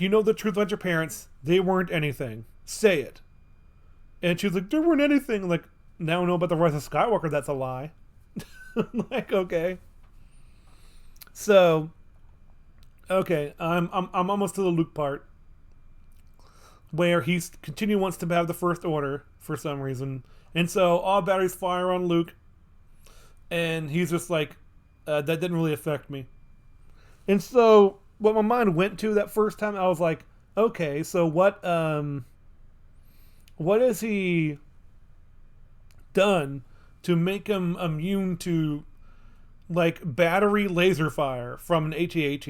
you know the truth about your parents, they weren't anything. Say it. And she's like, they weren't anything. Like, now I know about the Rise of Skywalker, that's a lie. Like, okay. So, okay, I'm almost to the Luke part where he wants to have the First Order for some reason, and so all batteries fire on Luke, and he's just like, that didn't really affect me. And so what my mind went to that first time, I was like, okay, so what has he done to make him immune to like battery laser fire from an AT-AT?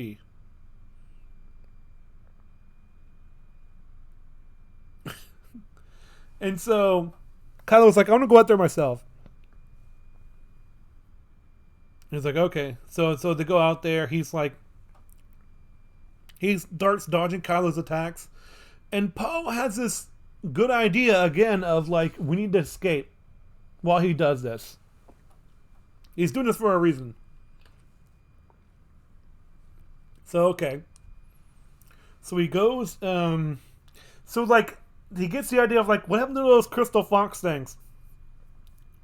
And so Kylo was like, I want to go out there myself. And he's like, okay. So they go out there. He starts dodging Kylo's attacks. And Poe has this good idea again of like, we need to escape while he does this. He's doing this for a reason. So, okay. So he goes, so like, he gets the idea of like, what happened to those crystal fox things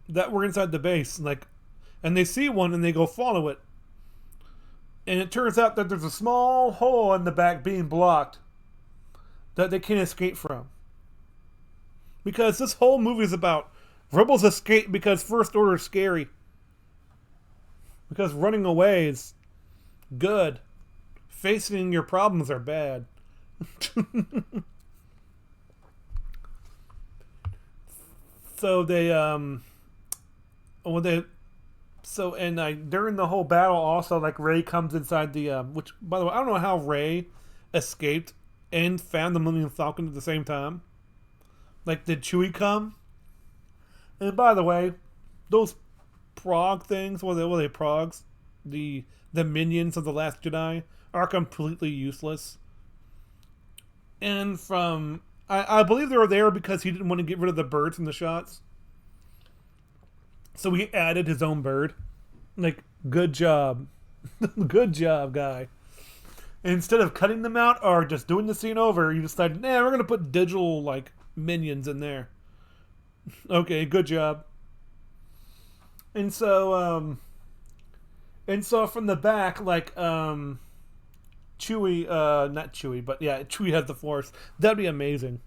that were inside the base? Like, and they see one and they go follow it. And it turns out that there's a small hole in the back being blocked that they can't escape from. Because this whole movie is about rebels escape because First Order is scary. Because running away is good. Facing your problems are bad. So they during the whole battle also, like, Rey comes inside the which, by the way, I don't know how Rey escaped and found the Millennium Falcon at the same time. Like, did Chewie come? And by the way, those prog things, what are they progs? The minions of the Last Jedi are completely useless. And I believe they were there because he didn't want to get rid of the birds from the shots. So he added his own bird. Like, good job. Good job, guy. Instead of cutting them out or just doing the scene over, you decided, we're going to put digital, like, minions in there. Okay, good job. And so from the back, like, Chewie, not Chewie, but yeah, Chewie has the Force. That'd be amazing.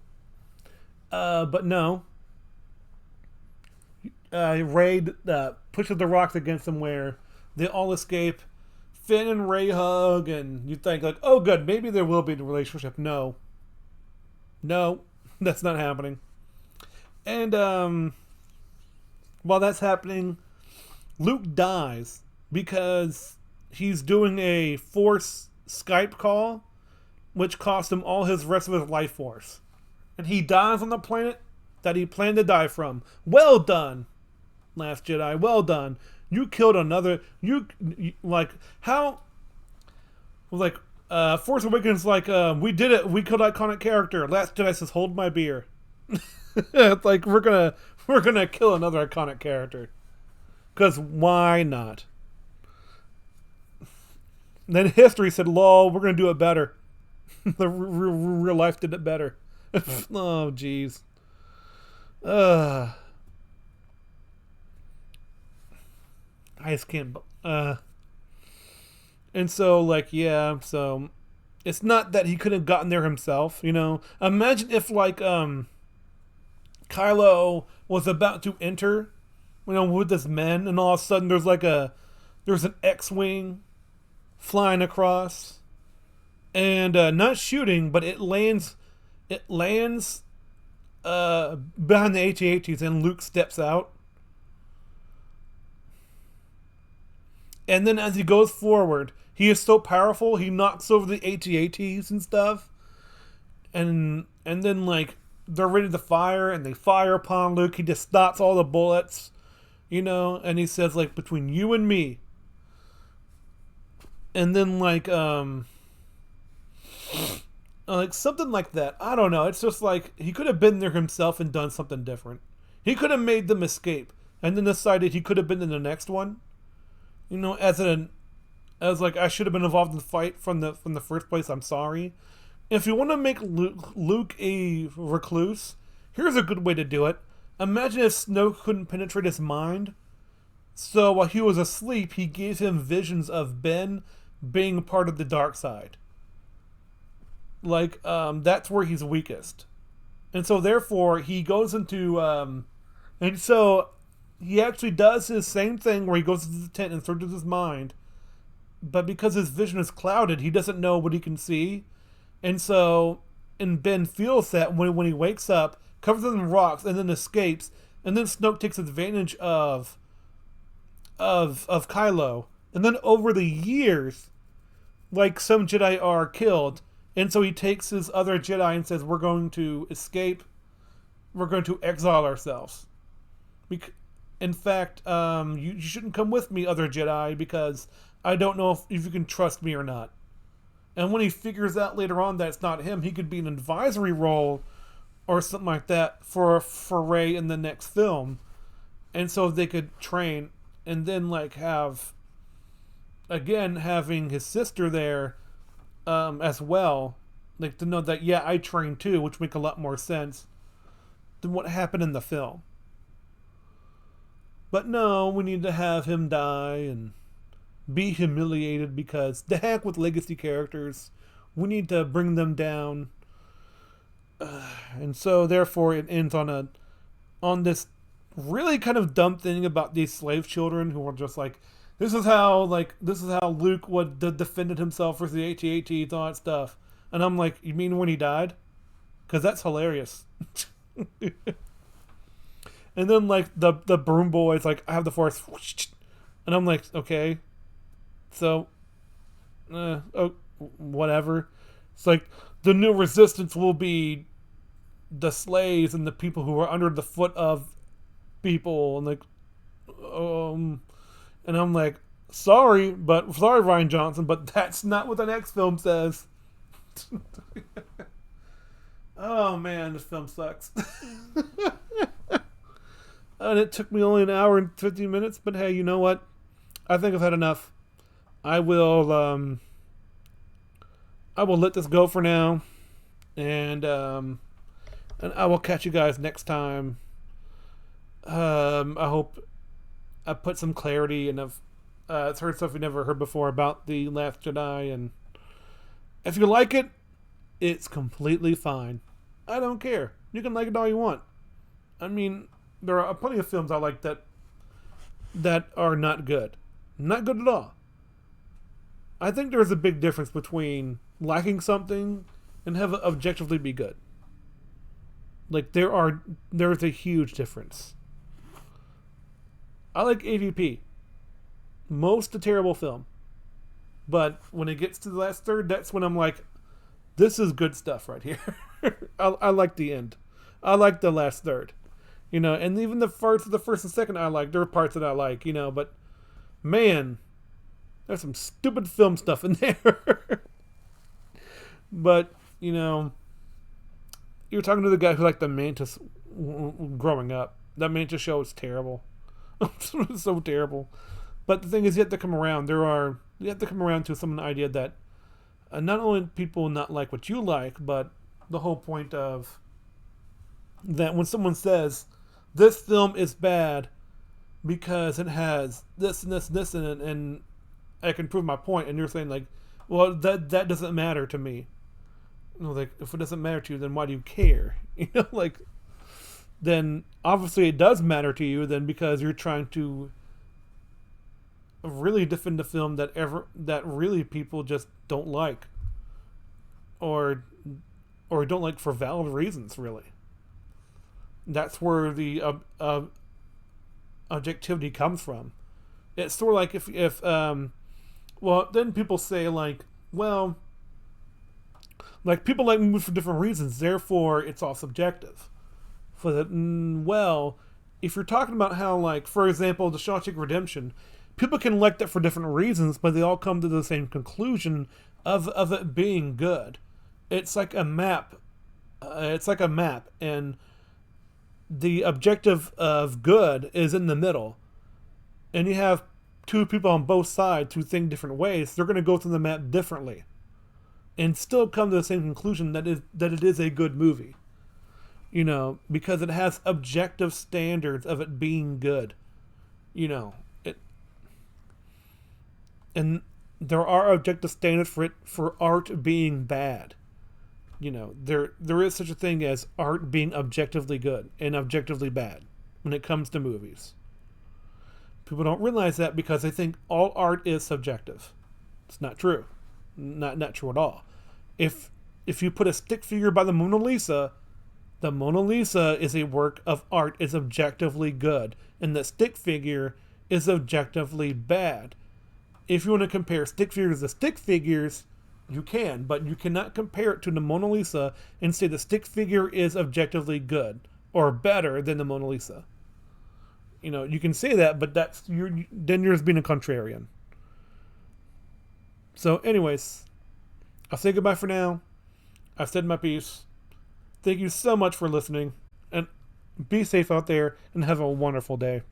But no. Rey pushes the rocks against them where they all escape. Finn and Rey hug, and you think, like, oh good, maybe there will be a relationship. No, that's not happening. And while that's happening, Luke dies because he's doing a Force Skype call, which cost him all his rest of his life force. And he dies on the planet that he planned to die from. Well done, Last Jedi. Well done. You killed another. You like how? Like Force Awakens. Like we did it. We killed iconic character. Last Jedi says, "Hold my beer." It's like we're gonna kill another iconic character. Cause why not? Then history said, "Lol, we're gonna do it better." The real life did it better. Oh, jeez. I just can't. And so, like, yeah. So, it's not that he couldn't have gotten there himself. You know, imagine if like Kylo was about to enter, you know, with his men, and all of a sudden there's an X-wing flying across, and not shooting, but it lands behind the AT-ATs, and Luke steps out. And then as he goes forward, he is so powerful, he knocks over the AT-ATs and stuff. And then, like, they're ready to fire, and they fire upon Luke. He just stops all the bullets, you know, and he says, like, between you and me. And then, like something like that. I don't know. It's just like he could have been there himself and done something different. He could have made them escape and then decided he could have been in the next one. You know, as like I should have been involved in the fight from the first place. I'm sorry. If you want to make Luke a recluse, here's a good way to do it. Imagine if Snoke couldn't penetrate his mind. So while he was asleep, he gave him visions of Ben being part of the dark side. Like, that's where he's weakest. And so therefore he goes into and so he actually does his same thing where he goes into the tent and searches his mind. But because his vision is clouded, he doesn't know what he can see. And so, and Ben feels that when he wakes up, covers it in rocks, and then escapes. And then Snoke takes advantage of Kylo. And then over the years, like, some Jedi are killed. And so he takes his other Jedi and says, we're going to escape. We're going to exile ourselves. In fact, you shouldn't come with me, other Jedi, because I don't know if you can trust me or not. And when he figures out later on that it's not him, he could be an advisory role or something like that for Rey in the next film. And so they could train and then, like, have, again, having his sister there as well. Like, to know that, yeah, I trained too, which make a lot more sense than what happened in the film. But no, we need to have him die and be humiliated because the heck with legacy characters. We need to bring them down. And so therefore it ends on this really kind of dumb thing about these slave children who are just like, this is how Luke would defended himself versus the AT-AT and all that stuff. And I'm like, you mean when he died? Because that's hilarious. And then, like, the broom boy is like, I have the Force. And I'm like, okay. So, whatever. It's like, the new resistance will be the slaves and the people who are under the foot of people. And, like, and I'm like, sorry, Ryan Johnson, but that's not what the next film says. Oh, man, this film sucks. And it took me only an hour and 15 minutes, but hey, you know what? I think I've had enough. I will let this go for now, and I will catch you guys next time. I hope I put some clarity, and I've heard stuff you never heard before about the Last Jedi, and if you like it, it's completely fine. I don't care. You can like it all you want. I mean, there are plenty of films I like that are not good. Not good at all. I think there's a big difference between liking something and have it objectively be good. Like, there's a huge difference. I like AVP. Most a terrible film. But when it gets to the last third, that's when I'm like, this is good stuff right here. I like the end. I like the last third. And even the parts of the first and second I like. There are parts that I like, but man, there's some stupid film stuff in there. But, you're talking to the guy who liked the Mantis growing up. That Mantis show is terrible. It's so terrible. But the thing is, you have to come around. You have to come around to some idea that not only people not like what you like, but the whole point of that when someone says, this film is bad because it has this and this and this in it, and I can prove my point, and you're saying like, well, that doesn't matter to me. Like, if it doesn't matter to you, then why do you care? Like, then obviously it does matter to you, then, because you're trying to really defend a film that really people just don't like, or don't like for valid reasons. Really, that's where the objectivity comes from. It's sort of like if well, then people say like, well, like people like movies for different reasons, therefore it's all subjective. For that, well, if you're talking about how, like, for example, the Shawshank Redemption, people can like that for different reasons, but they all come to the same conclusion of it being good. It's like a map. And the objective of good is in the middle. And you have two people on both sides who think different ways. They're going to go through the map differently, and still come to the same conclusion that it is a good movie. Because it has objective standards of it being good. And there are objective standards for art being bad. There is such a thing as art being objectively good and objectively bad when it comes to movies. People don't realize that because they think all art is subjective. It's not true. Not true at all. If you put a stick figure by the Mona Lisa is a work of art, is objectively good, and the stick figure is objectively bad. If you want to compare stick figures to stick figures, you can, but you cannot compare it to the Mona Lisa and say the stick figure is objectively good or better than the Mona Lisa. You can say that, but then you're just being a contrarian. So anyways, I'll say goodbye for now. I've said my piece. Thank you so much for listening, and be safe out there and have a wonderful day.